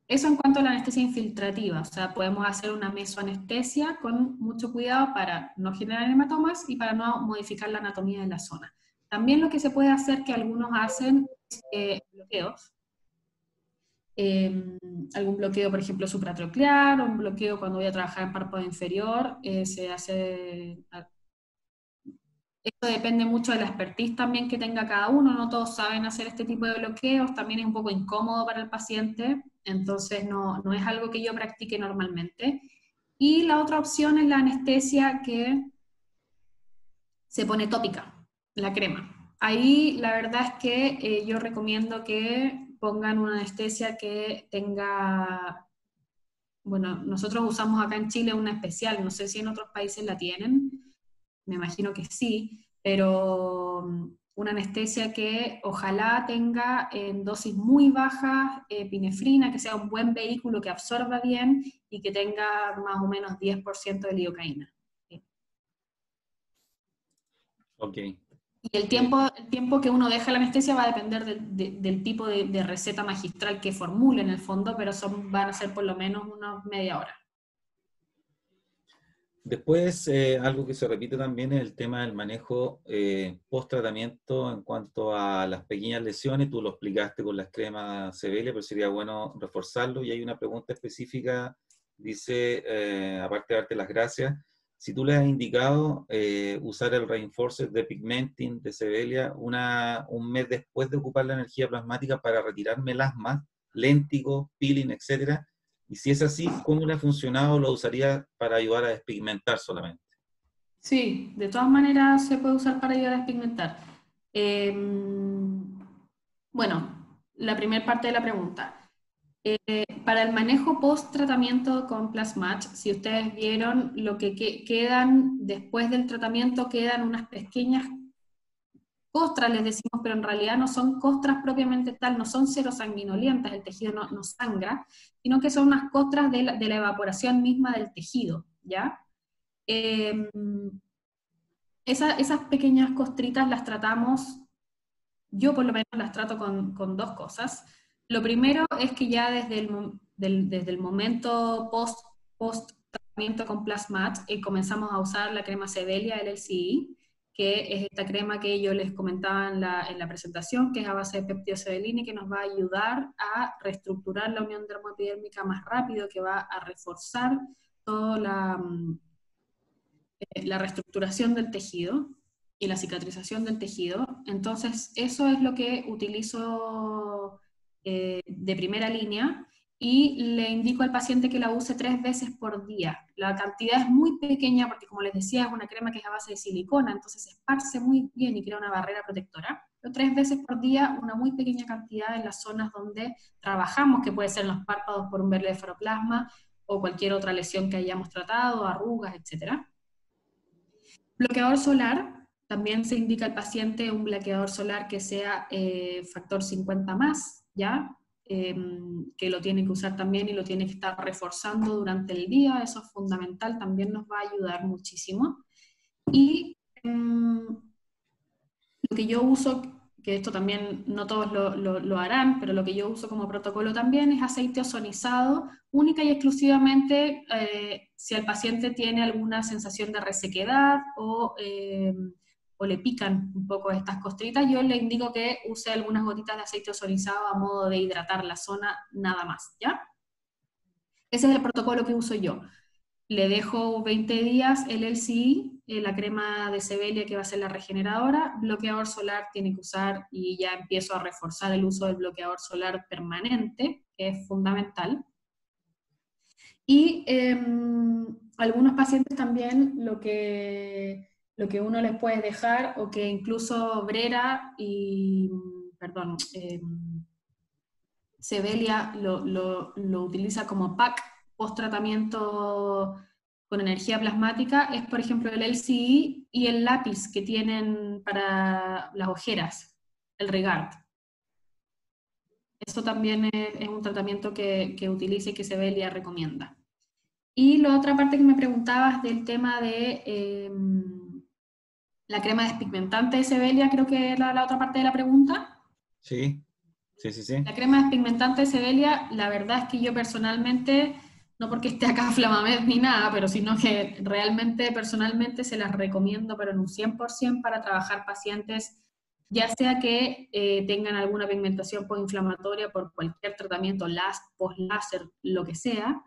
Eso en cuanto a la anestesia infiltrativa, o sea, podemos hacer una mesoanestesia con mucho cuidado para no generar hematomas y para no modificar la anatomía de la zona. También lo que se puede hacer, que algunos hacen, es bloqueos. Algún bloqueo, por ejemplo, supratroquear, o un bloqueo cuando voy a trabajar en párpado inferior, se hace... Esto depende mucho de la expertise también que tenga cada uno, no todos saben hacer este tipo de bloqueos, también es un poco incómodo para el paciente, entonces no es algo que yo practique normalmente. Y la otra opción es la anestesia que se pone tópica, la crema. Ahí la verdad es que yo recomiendo que pongan una anestesia que tenga, bueno, nosotros usamos acá en Chile una especial, no sé si en otros países la tienen, me imagino que sí, pero una anestesia que ojalá tenga en dosis muy bajas epinefrina, que sea un buen vehículo que absorba bien y que tenga más o menos 10% de lidocaína. Ok. Y el tiempo que uno deja la anestesia va a depender del tipo de receta magistral que formule en el fondo, pero van a ser por lo menos unas media hora. Después, algo que se repite también es el tema del manejo post-tratamiento en cuanto a las pequeñas lesiones. Tú lo explicaste con las cremas Sevelia, pero sería bueno reforzarlo. Y hay una pregunta específica, dice, aparte de darte las gracias, si tú le has indicado usar el Reinforcer de Pigmenting de Sevelia un mes después de ocupar la energía plasmática para retirar melasma, léntigo, peeling, etcétera. Y si es así, ¿cómo le ha funcionado? ¿Lo usaría para ayudar a despigmentar solamente? Sí, de todas maneras se puede usar para ayudar a despigmentar. Bueno, la primera parte de la pregunta. Para el manejo post-tratamiento con Plasmatch, si ustedes vieron, lo que quedan después del tratamiento, quedan unas pequeñas costras, les decimos, pero en realidad no son costras propiamente tal, no son serosanguinolientas, el tejido no sangra, sino que son unas costras de la evaporación misma del tejido, ¿ya? Esas pequeñas costritas las tratamos, yo por lo menos las trato con dos cosas. Lo primero es que ya desde el momento post tratamiento con Plasmatch comenzamos a usar la crema Sevelia LLCI, que es esta crema que yo les comentaba en la presentación, que es a base de peptidosebelina y que nos va a ayudar a reestructurar la unión dermoepidérmica más rápido, que va a reforzar toda la reestructuración del tejido y la cicatrización del tejido. Entonces, eso es lo que utilizo de primera línea y le indico al paciente que la use 3 veces por día. La cantidad es muy pequeña porque, como les decía, es una crema que es a base de silicona, entonces se esparce muy bien y crea una barrera protectora. Pero 3 veces por día, una muy pequeña cantidad en las zonas donde trabajamos, que puede ser en los párpados por un blefaroplasma o cualquier otra lesión que hayamos tratado, arrugas, etcétera. Bloqueador solar, también se indica al paciente un bloqueador solar que sea factor 50 más, ¿ya? Que lo tiene que usar también y lo tiene que estar reforzando durante el día, eso es fundamental, también nos va a ayudar muchísimo. Y lo que yo uso, que esto también no todos lo harán, pero lo que yo uso como protocolo también es aceite ozonizado, única y exclusivamente si el paciente tiene alguna sensación de resequedad o le pican un poco estas costritas, yo le indico que use algunas gotitas de aceite ozonizado a modo de hidratar la zona, nada más, ¿ya? Ese es el protocolo que uso yo. Le dejo 20 días el LCI, la crema de Sevelia que va a ser la regeneradora, bloqueador solar tiene que usar y ya empiezo a reforzar el uso del bloqueador solar permanente, que es fundamental. Y algunos pacientes también lo que uno les puede dejar, o que incluso Brera y, perdón, Sevelia lo utiliza como pack post-tratamiento con energía plasmática, es por ejemplo el LCI y el lápiz que tienen para las ojeras, el Regard. Eso también es un tratamiento que utiliza y que Sebelia recomienda. Y la otra parte que me preguntabas del tema de la crema despigmentante de Sebelia, creo que era la otra parte de la pregunta. Sí, sí, sí, sí. La crema despigmentante de Sebelia, la verdad es que yo personalmente, no porque esté acá Flamamed ni nada, pero sino que realmente personalmente se las recomiendo, pero en un 100% para trabajar pacientes, ya sea que tengan alguna pigmentación postinflamatoria por cualquier tratamiento, post-láser, lo que sea,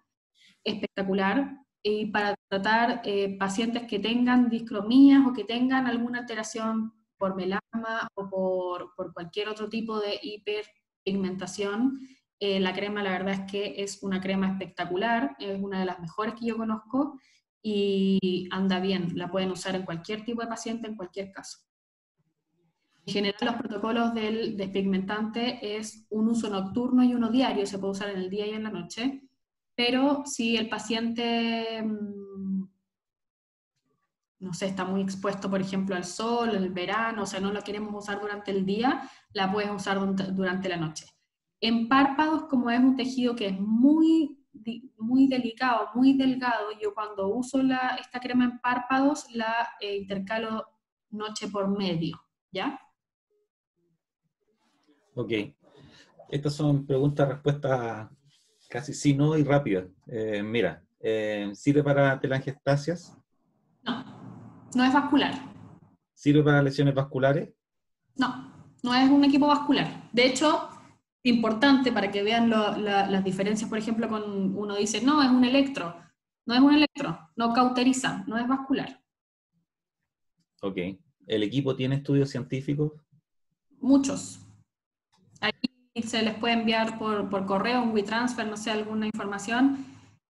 espectacular. Y para tratar pacientes que tengan discromías o que tengan alguna alteración por melasma o por cualquier otro tipo de hiperpigmentación, la crema la verdad es que es una crema espectacular, es una de las mejores que yo conozco y anda bien, la pueden usar en cualquier tipo de paciente, en cualquier caso. En general los protocolos del despigmentante es un uso nocturno y uno diario, se puede usar en el día y en la noche, pero si el paciente, no sé, está muy expuesto, por ejemplo, al sol, en el verano, o sea, no la queremos usar durante el día, la puedes usar durante la noche. En párpados, como es un tejido que es muy delicado, muy delgado, yo cuando uso esta crema en párpados la intercalo noche por medio, ¿ya? Ok. Estas son preguntas-respuestas casi sí, no y rápidas. Mira, ¿sirve para telangiectasias? No, no es vascular. ¿Sirve para lesiones vasculares? No, no es un equipo vascular. De hecho, importante para que vean las diferencias, por ejemplo, con uno dice, no, es un electro. No es un electro, no cauteriza, no es vascular. Ok. ¿El equipo tiene estudios científicos? Muchos. Ahí se les puede enviar por correo, un WeTransfer, no sé, alguna información.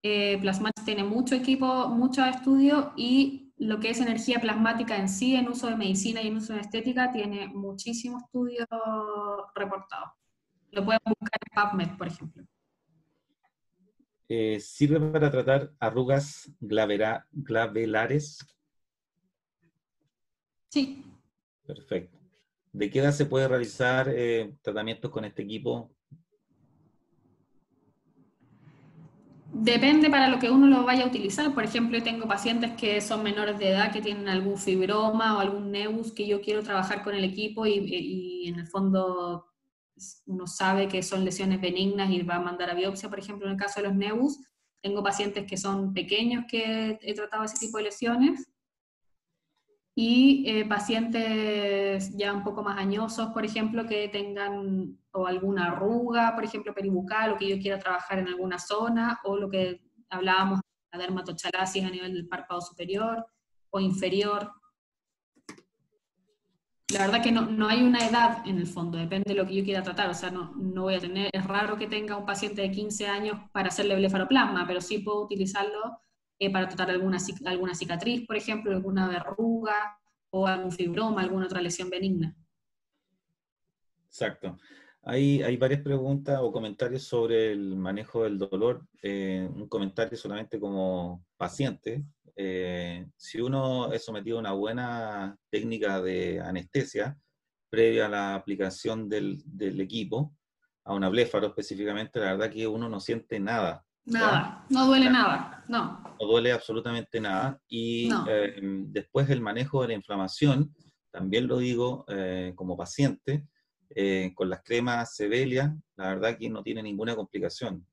Plasmatch tiene mucho equipo, muchos estudios, y lo que es energía plasmática en sí, en uso de medicina y en uso de estética, tiene muchísimos estudios reportados. Lo pueden buscar en PubMed, por ejemplo. ¿Sirve para tratar arrugas glavelares? Sí. Perfecto. ¿De qué edad se puede realizar tratamientos con este equipo? Depende para lo que uno lo vaya a utilizar. Por ejemplo, yo tengo pacientes que son menores de edad, que tienen algún fibroma o algún nevus que yo quiero trabajar con el equipo y en el fondo uno sabe que son lesiones benignas y va a mandar a biopsia, por ejemplo, en el caso de los nevus. Tengo pacientes que son pequeños que he tratado ese tipo de lesiones y pacientes ya un poco más añosos, por ejemplo, que tengan o alguna arruga, por ejemplo, peribucal, o que yo quiera trabajar en alguna zona, o lo que hablábamos, la dermatochalasis a nivel del párpado superior o inferior. La verdad que no hay una edad en el fondo, depende de lo que yo quiera tratar, o sea, no voy a tener, es raro que tenga un paciente de 15 años para hacerle blefaroplasma, pero sí puedo utilizarlo para tratar alguna cicatriz, por ejemplo, alguna verruga, o algún fibroma, alguna otra lesión benigna. Exacto. Hay varias preguntas o comentarios sobre el manejo del dolor. Un comentario solamente como paciente. Si uno es sometido a una buena técnica de anestesia previa a la aplicación del equipo, a una bléfaro específicamente, la verdad que uno no siente nada. Nada, no duele nada, no. No duele absolutamente nada. Y No. después el manejo de la inflamación, también lo digo como paciente, con las cremas Sebelia, la verdad que no tiene ninguna complicación.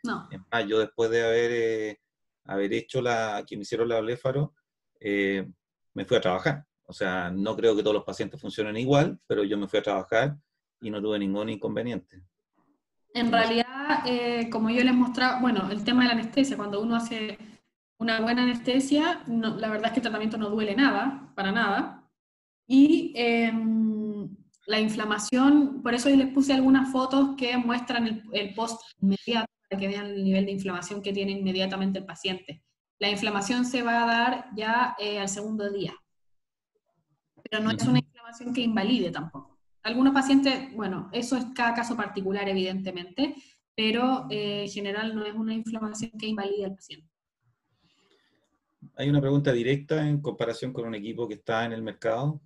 No. Es más, yo después de haber hecho que me hicieron la bléfaro, me fui a trabajar. O sea, no creo que todos los pacientes funcionen igual, pero yo me fui a trabajar y no tuve ningún inconveniente. En realidad, como yo les mostraba, bueno, el tema de la anestesia, cuando uno hace una buena anestesia, la verdad es que el tratamiento no duele nada, para nada. Y la inflamación, por eso yo les puse algunas fotos que muestran el post inmediato, para que vean el nivel de inflamación que tiene inmediatamente el paciente. La inflamación se va a dar ya al segundo día, pero no es una inflamación que invalide tampoco. Algunos pacientes, bueno, eso es cada caso particular evidentemente, pero en general no es una inflamación que invalide al paciente. hay una pregunta directa en comparación con un equipo que está en el mercado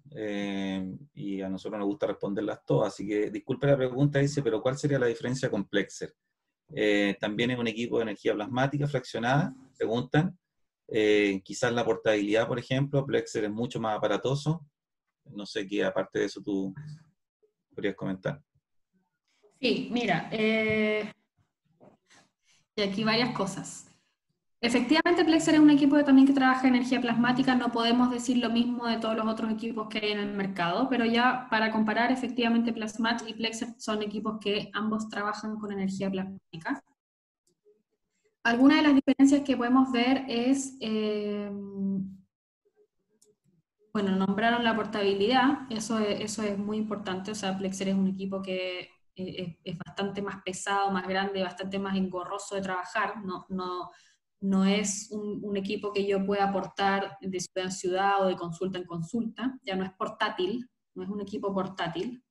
y a nosotros nos gusta responderlas todas, así que disculpe la pregunta, dice, pero ¿cuál sería la diferencia con Plexer? También es un equipo de energía plasmática fraccionada, preguntan. Quizás la portabilidad, por ejemplo, Plexer es mucho más aparatoso. No sé qué, aparte de eso, tú podrías comentar. Sí, mira, y aquí varias cosas. Efectivamente, Plexer es un equipo también que trabaja energía plasmática, no podemos decir lo mismo de todos los otros equipos que hay en el mercado, pero ya para comparar, efectivamente Plasmatch y Plexer son equipos que ambos trabajan con energía plasmática. Algunas de las diferencias que podemos ver es, bueno, nombraron la portabilidad, eso es muy importante, o sea, Plexer es un equipo que es bastante más pesado, más grande, bastante más engorroso de trabajar, no es un equipo que yo pueda aportar de ciudad en ciudad o de consulta en consulta, ya no es portátil, no es un equipo portátil.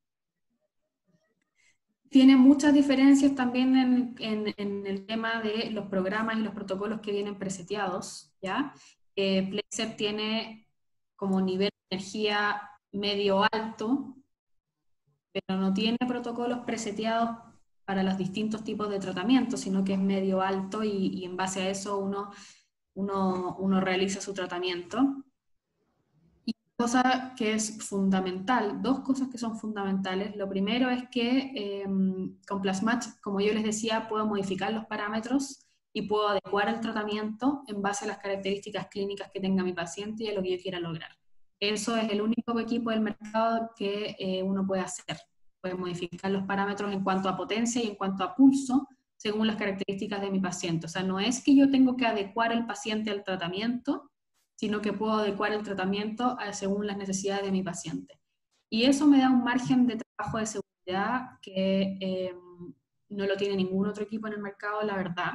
Tiene muchas diferencias también en el tema de los programas y los protocolos que vienen preseteados, ¿ya? Plexer tiene como nivel de energía medio-alto, pero no tiene protocolos preseteados para los distintos tipos de tratamientos, sino que es medio-alto y en base a eso uno realiza su tratamiento. Y cosa que es fundamental, dos cosas que son fundamentales. Lo primero es que con Plasmatch, como yo les decía, puedo modificar los parámetros y puedo adecuar el tratamiento en base a las características clínicas que tenga mi paciente y a lo que yo quiera lograr. Eso es el único equipo del mercado que uno puede hacer. Puede modificar los parámetros en cuanto a potencia y en cuanto a pulso, según las características de mi paciente. O sea, no es que yo tengo que adecuar el paciente al tratamiento, sino que puedo adecuar el tratamiento según las necesidades de mi paciente. Y eso me da un margen de trabajo de seguridad que no lo tiene ningún otro equipo en el mercado, la verdad.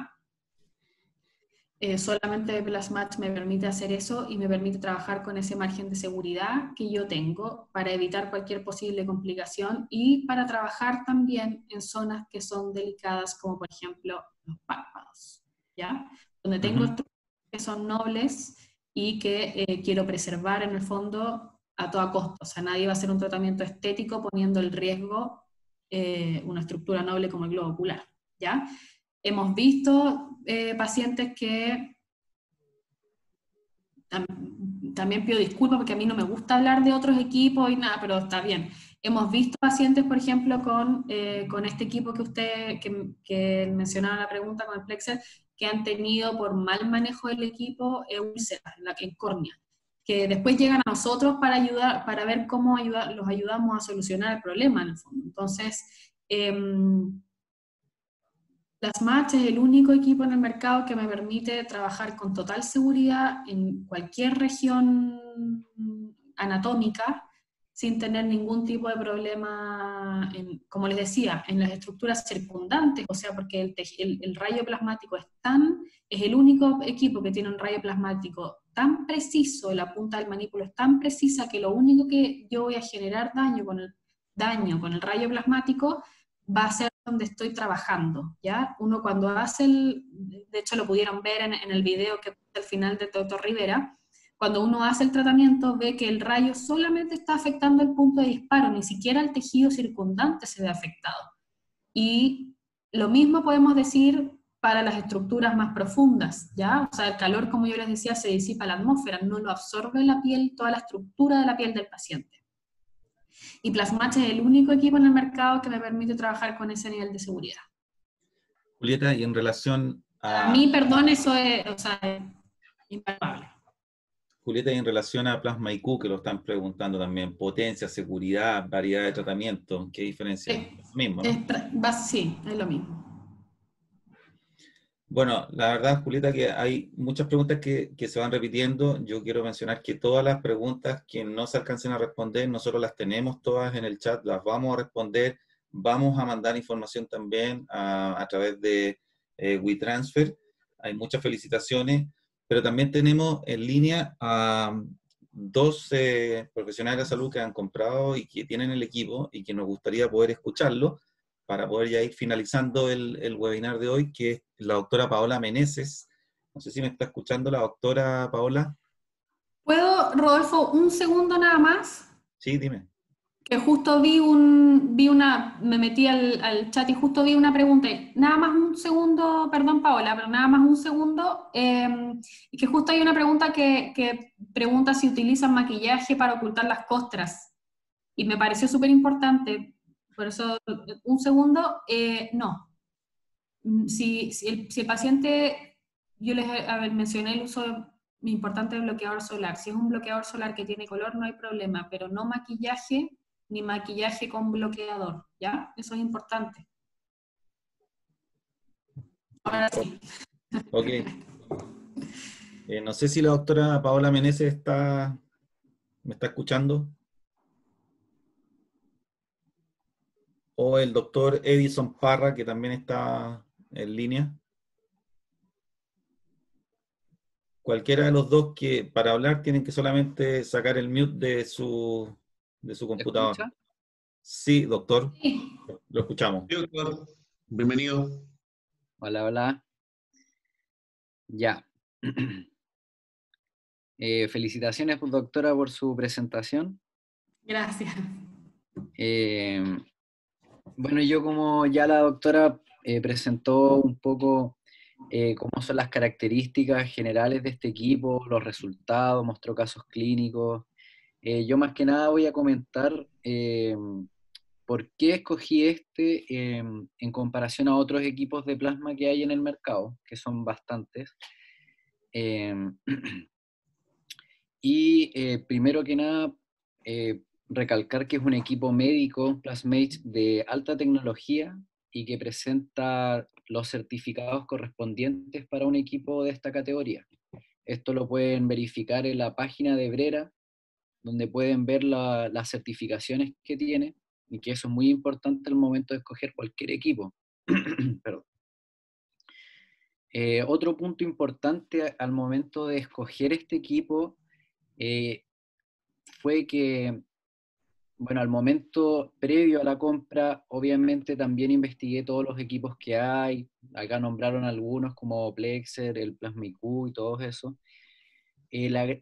Solamente Plasmatch me permite hacer eso y me permite trabajar con ese margen de seguridad que yo tengo para evitar cualquier posible complicación y para trabajar también en zonas que son delicadas, como por ejemplo los párpados, ¿ya? Donde tengo estructuras que son nobles y que quiero preservar en el fondo a toda costa. O sea, nadie va a hacer un tratamiento estético poniendo en riesgo una estructura noble como el globo ocular, ¿ya? Hemos visto pacientes que, también pido disculpas porque a mí no me gusta hablar de otros equipos y nada, pero está bien. Hemos visto pacientes, por ejemplo, con este equipo que mencionaba en la pregunta, con el Plexer, que han tenido por mal manejo del equipo úlceras en córnea, que después llegan a nosotros para ayudar, para ver cómo los ayudamos a solucionar el problema en el fondo. Entonces, Plasmatch es el único equipo en el mercado que me permite trabajar con total seguridad en cualquier región anatómica sin tener ningún tipo de problema, como les decía, en las estructuras circundantes, o sea, porque el rayo plasmático es el único equipo que tiene un rayo plasmático tan preciso, la punta del manípulo es tan precisa que lo único que yo voy a generar daño con el rayo plasmático va a ser donde estoy trabajando, ¿ya? Uno cuando hace de hecho lo pudieron ver en el video que puse al final del doctor Rivera, cuando uno hace el tratamiento ve que el rayo solamente está afectando el punto de disparo, ni siquiera el tejido circundante se ve afectado. Y lo mismo podemos decir para las estructuras más profundas, ¿ya? O sea, el calor, como yo les decía, se disipa a la atmósfera, no lo absorbe la piel, toda la estructura de la piel del paciente. Y Plasmatch es el único equipo en el mercado que me permite trabajar con ese nivel de seguridad. Julieta, y en relación a... A mí, perdón, eso es, o sea, es impagable. Julieta, y en relación a Plasma IQ, que lo están preguntando también, potencia, seguridad, variedad de tratamiento, ¿qué diferencia? Es lo mismo, ¿no? Sí, es lo mismo. Bueno, la verdad, Julieta, que hay muchas preguntas que se van repitiendo. Yo quiero mencionar que todas las preguntas que no se alcancen a responder, nosotros las tenemos todas en el chat, las vamos a responder, vamos a mandar información también a través de WeTransfer. Hay muchas felicitaciones, pero también tenemos en línea a 12 profesionales de salud que han comprado y que tienen el equipo y que nos gustaría poder escucharlo, para poder ya ir finalizando el webinar de hoy, que es la doctora Paola Meneses, No sé si me está escuchando la doctora Paola. ¿Puedo, Rodolfo, un segundo nada más? Sí, dime. Que justo me metí al chat y justo vi una pregunta. Nada más un segundo, perdón Paola, pero nada más un segundo. Y que justo hay una pregunta que pregunta si utilizan maquillaje para ocultar las costras. Y me pareció súper importante. Por eso, un segundo, no. Si el paciente, yo mencioné el uso importante del bloqueador solar. Si es un bloqueador solar que tiene color, no hay problema, pero no maquillaje ni maquillaje con bloqueador, ¿ya? Eso es importante. Ahora sí. Ok. No sé si la doctora Paola Meneses me está escuchando. O el doctor Edison Parra, que también está en línea. Cualquiera de los dos que para hablar tienen que solamente sacar el mute de su ¿Se computador. escucha? Sí, doctor, Sí. lo escuchamos. Sí, doctor. Bienvenido. Hola, hola. Ya. Felicitaciones, doctora, por su presentación. Gracias. Bueno, yo como ya la doctora presentó un poco cómo son las características generales de este equipo, los resultados, mostró casos clínicos. Yo más que nada voy a comentar por qué escogí en comparación a otros equipos de plasma que hay en el mercado, que son bastantes. Primero que nada, recalcar que es un equipo médico, Plasmate, de alta tecnología y que presenta los certificados correspondientes para un equipo de esta categoría. Esto lo pueden verificar en la página de Brera, donde pueden ver las certificaciones que tiene, y que eso es muy importante al momento de escoger cualquier equipo. Perdón. Otro punto importante al momento de escoger este equipo fue que, bueno, al momento previo a la compra, obviamente también investigué todos los equipos que hay. Acá nombraron algunos como Plexer, el Plasmicú y todo eso.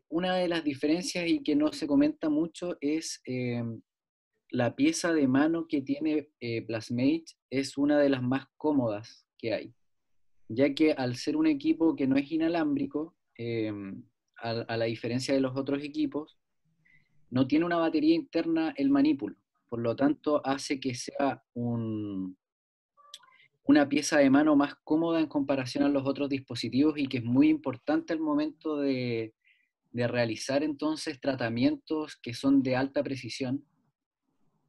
Una de las diferencias y que no se comenta mucho es la pieza de mano que tiene Plasmate es una de las más cómodas que hay, ya que al ser un equipo que no es inalámbrico, a la diferencia de los otros equipos, no tiene una batería interna el manípulo, por lo tanto hace que sea una pieza de mano más cómoda en comparación a los otros dispositivos y que es muy importante al momento de realizar entonces tratamientos que son de alta precisión.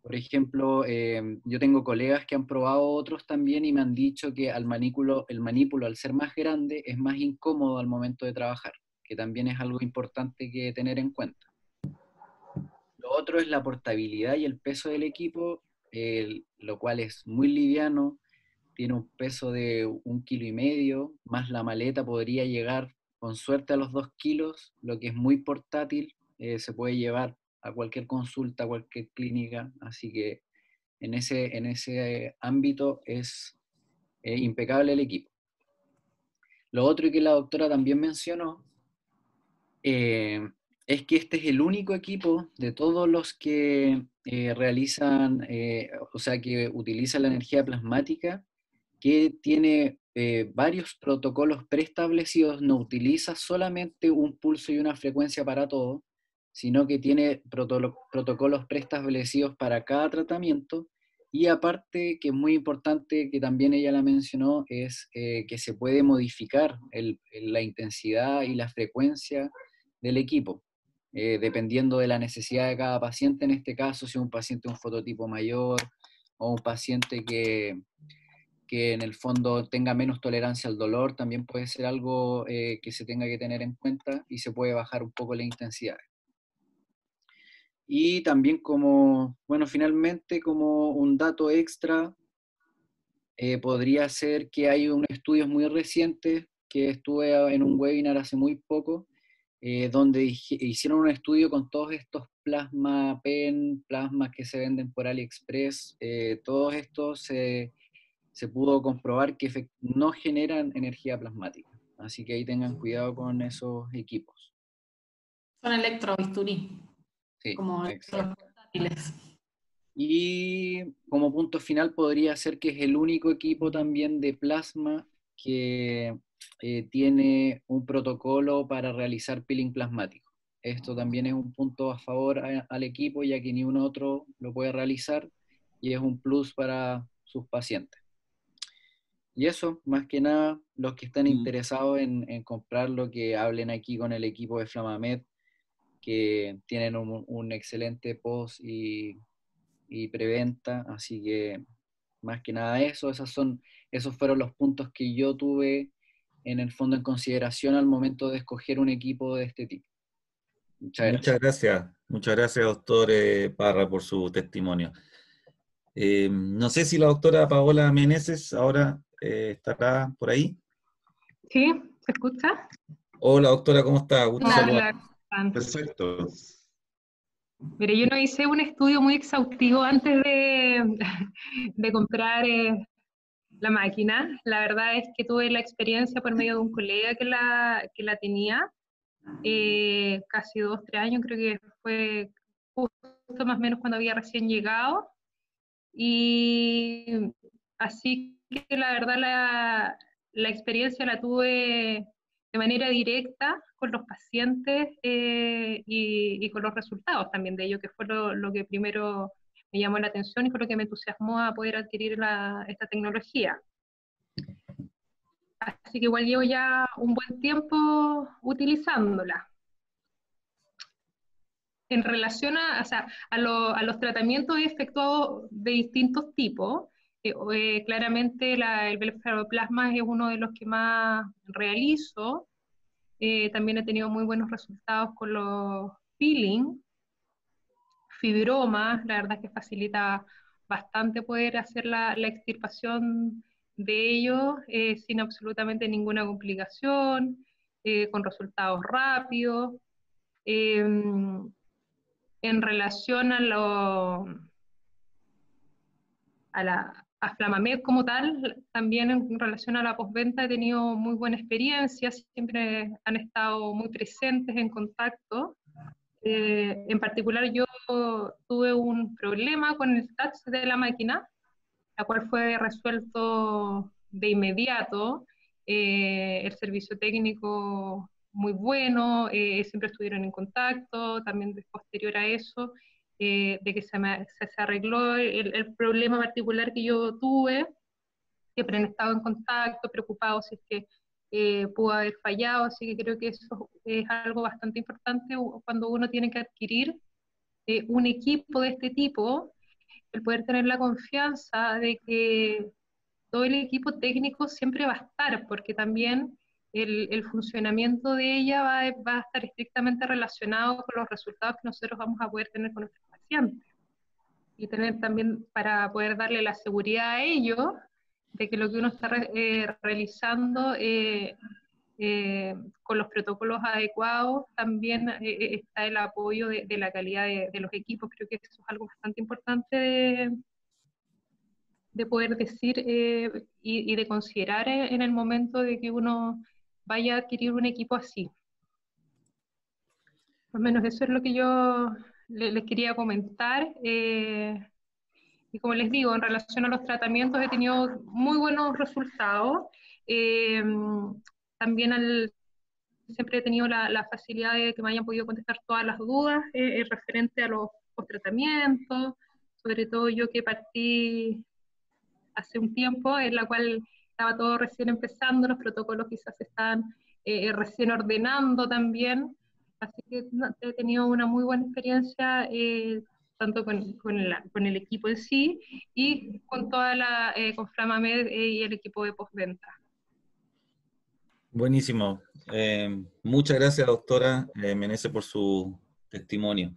Por ejemplo, yo tengo colegas que han probado otros también y me han dicho que el manípulo al ser más grande es más incómodo al momento de trabajar, que también es algo importante que tener en cuenta. Lo otro es la portabilidad y el peso del equipo, lo cual es muy liviano, tiene un peso de 1,5 kg, más la maleta podría llegar con suerte a los 2 kilos, lo que es muy portátil, se puede llevar a cualquier consulta, a cualquier clínica, así que en ese ámbito es impecable el equipo. Lo otro que la doctora también mencionó es que este es el único equipo de todos los que realizan, o sea, que utilizan la energía plasmática, que tiene varios protocolos preestablecidos, no utiliza solamente un pulso y una frecuencia para todo, sino que tiene protocolos preestablecidos para cada tratamiento, y aparte, que es muy importante, que también ella la mencionó, es que se puede modificar la intensidad y la frecuencia del equipo, dependiendo de la necesidad de cada paciente, en este caso, si es un paciente de un fototipo mayor o un paciente que en el fondo tenga menos tolerancia al dolor, también puede ser algo que se tenga que tener en cuenta y se puede bajar un poco la intensidad. Y también finalmente como un dato extra, podría ser que hay unos estudios muy recientes que estuve en un webinar hace muy poco, donde hicieron un estudio con todos estos plasma PEN, plasmas que se venden por AliExpress, todos estos se pudo comprobar que no generan energía plasmática. Así que ahí tengan cuidado con esos equipos. Son electrobisturí, Sí, como exacto. portátiles. Y como punto final podría ser que es el único equipo también de plasma que tiene un protocolo para realizar peeling plasmático. Esto también es un punto a favor al equipo, ya que ni un otro lo puede realizar y es un plus para sus pacientes. Y eso, más que nada, los que están interesados en comprarlo, que hablen aquí con el equipo de Flamamed, que tienen un excelente post y preventa, así que más que nada eso, esos fueron los puntos que yo tuve en el fondo en consideración al momento de escoger un equipo de este tipo. Muchas gracias. Muchas gracias, doctor Parra, por su testimonio. No sé si la doctora Paola Meneses ahora estará por ahí. ¿Sí? ¿Se escucha? Hola, doctora, ¿cómo está? Gusto saludar. Perfecto. Mire, yo no hice un estudio muy exhaustivo antes de comprar la máquina. La verdad es que tuve la experiencia por medio de un colega que la tenía, casi 2, 3 años, creo que fue justo más o menos cuando había recién llegado. Y así que la verdad la experiencia la tuve de manera directa con los pacientes y con los resultados también de ello, que fue lo que primero me llamó la atención y fue lo que me entusiasmó a poder adquirir esta tecnología. Así que igual llevo ya un buen tiempo utilizándola. En relación a los tratamientos efectuados de distintos tipos, claramente el blefaroplasma es uno de los que más realizo. También he tenido muy buenos resultados con los peeling, fibromas, la verdad es que facilita bastante poder hacer la extirpación de ellos sin absolutamente ninguna complicación, con resultados rápidos. En relación a Flamamed como tal, también en relación a la postventa he tenido muy buena experiencia, siempre han estado muy presentes en contacto. En particular yo tuve un problema con el touch de la máquina, la cual fue resuelto de inmediato. El servicio técnico muy bueno, siempre estuvieron en contacto, también posterior a eso, de que se arregló el problema particular que yo tuve, siempre han estado en contacto, preocupados si es que pudo haber fallado, así que creo que eso es algo bastante importante cuando uno tiene que adquirir un equipo de este tipo, el poder tener la confianza de que todo el equipo técnico siempre va a estar, porque también el funcionamiento de ella va a estar estrictamente relacionado con los resultados que nosotros vamos a poder tener con nuestros pacientes. Y tener también, para poder darle la seguridad a ellos, de que lo que uno está realizando con los protocolos adecuados, también está el apoyo de la calidad de los equipos. Creo que eso es algo bastante importante de poder decir y de considerar en el momento de que uno vaya a adquirir un equipo así. Más o menos eso es lo que yo les quería comentar. Y como les digo, en relación a los tratamientos he tenido muy buenos resultados. También siempre he tenido la facilidad de que me hayan podido contestar todas las dudas referente a los tratamientos, sobre todo yo que partí hace un tiempo, en la cual estaba todo recién empezando, los protocolos quizás se están recién ordenando también, así que he tenido una muy buena experiencia, tanto con el equipo en sí, y con con Flamamed y el equipo de postventa. Buenísimo. Muchas gracias, doctora Meneses, por su testimonio.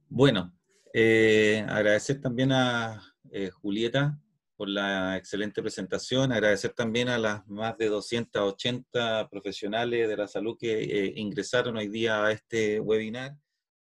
Bueno, agradecer también a Julieta por la excelente presentación, agradecer también a las más de 280 profesionales de la salud que ingresaron hoy día a este webinar.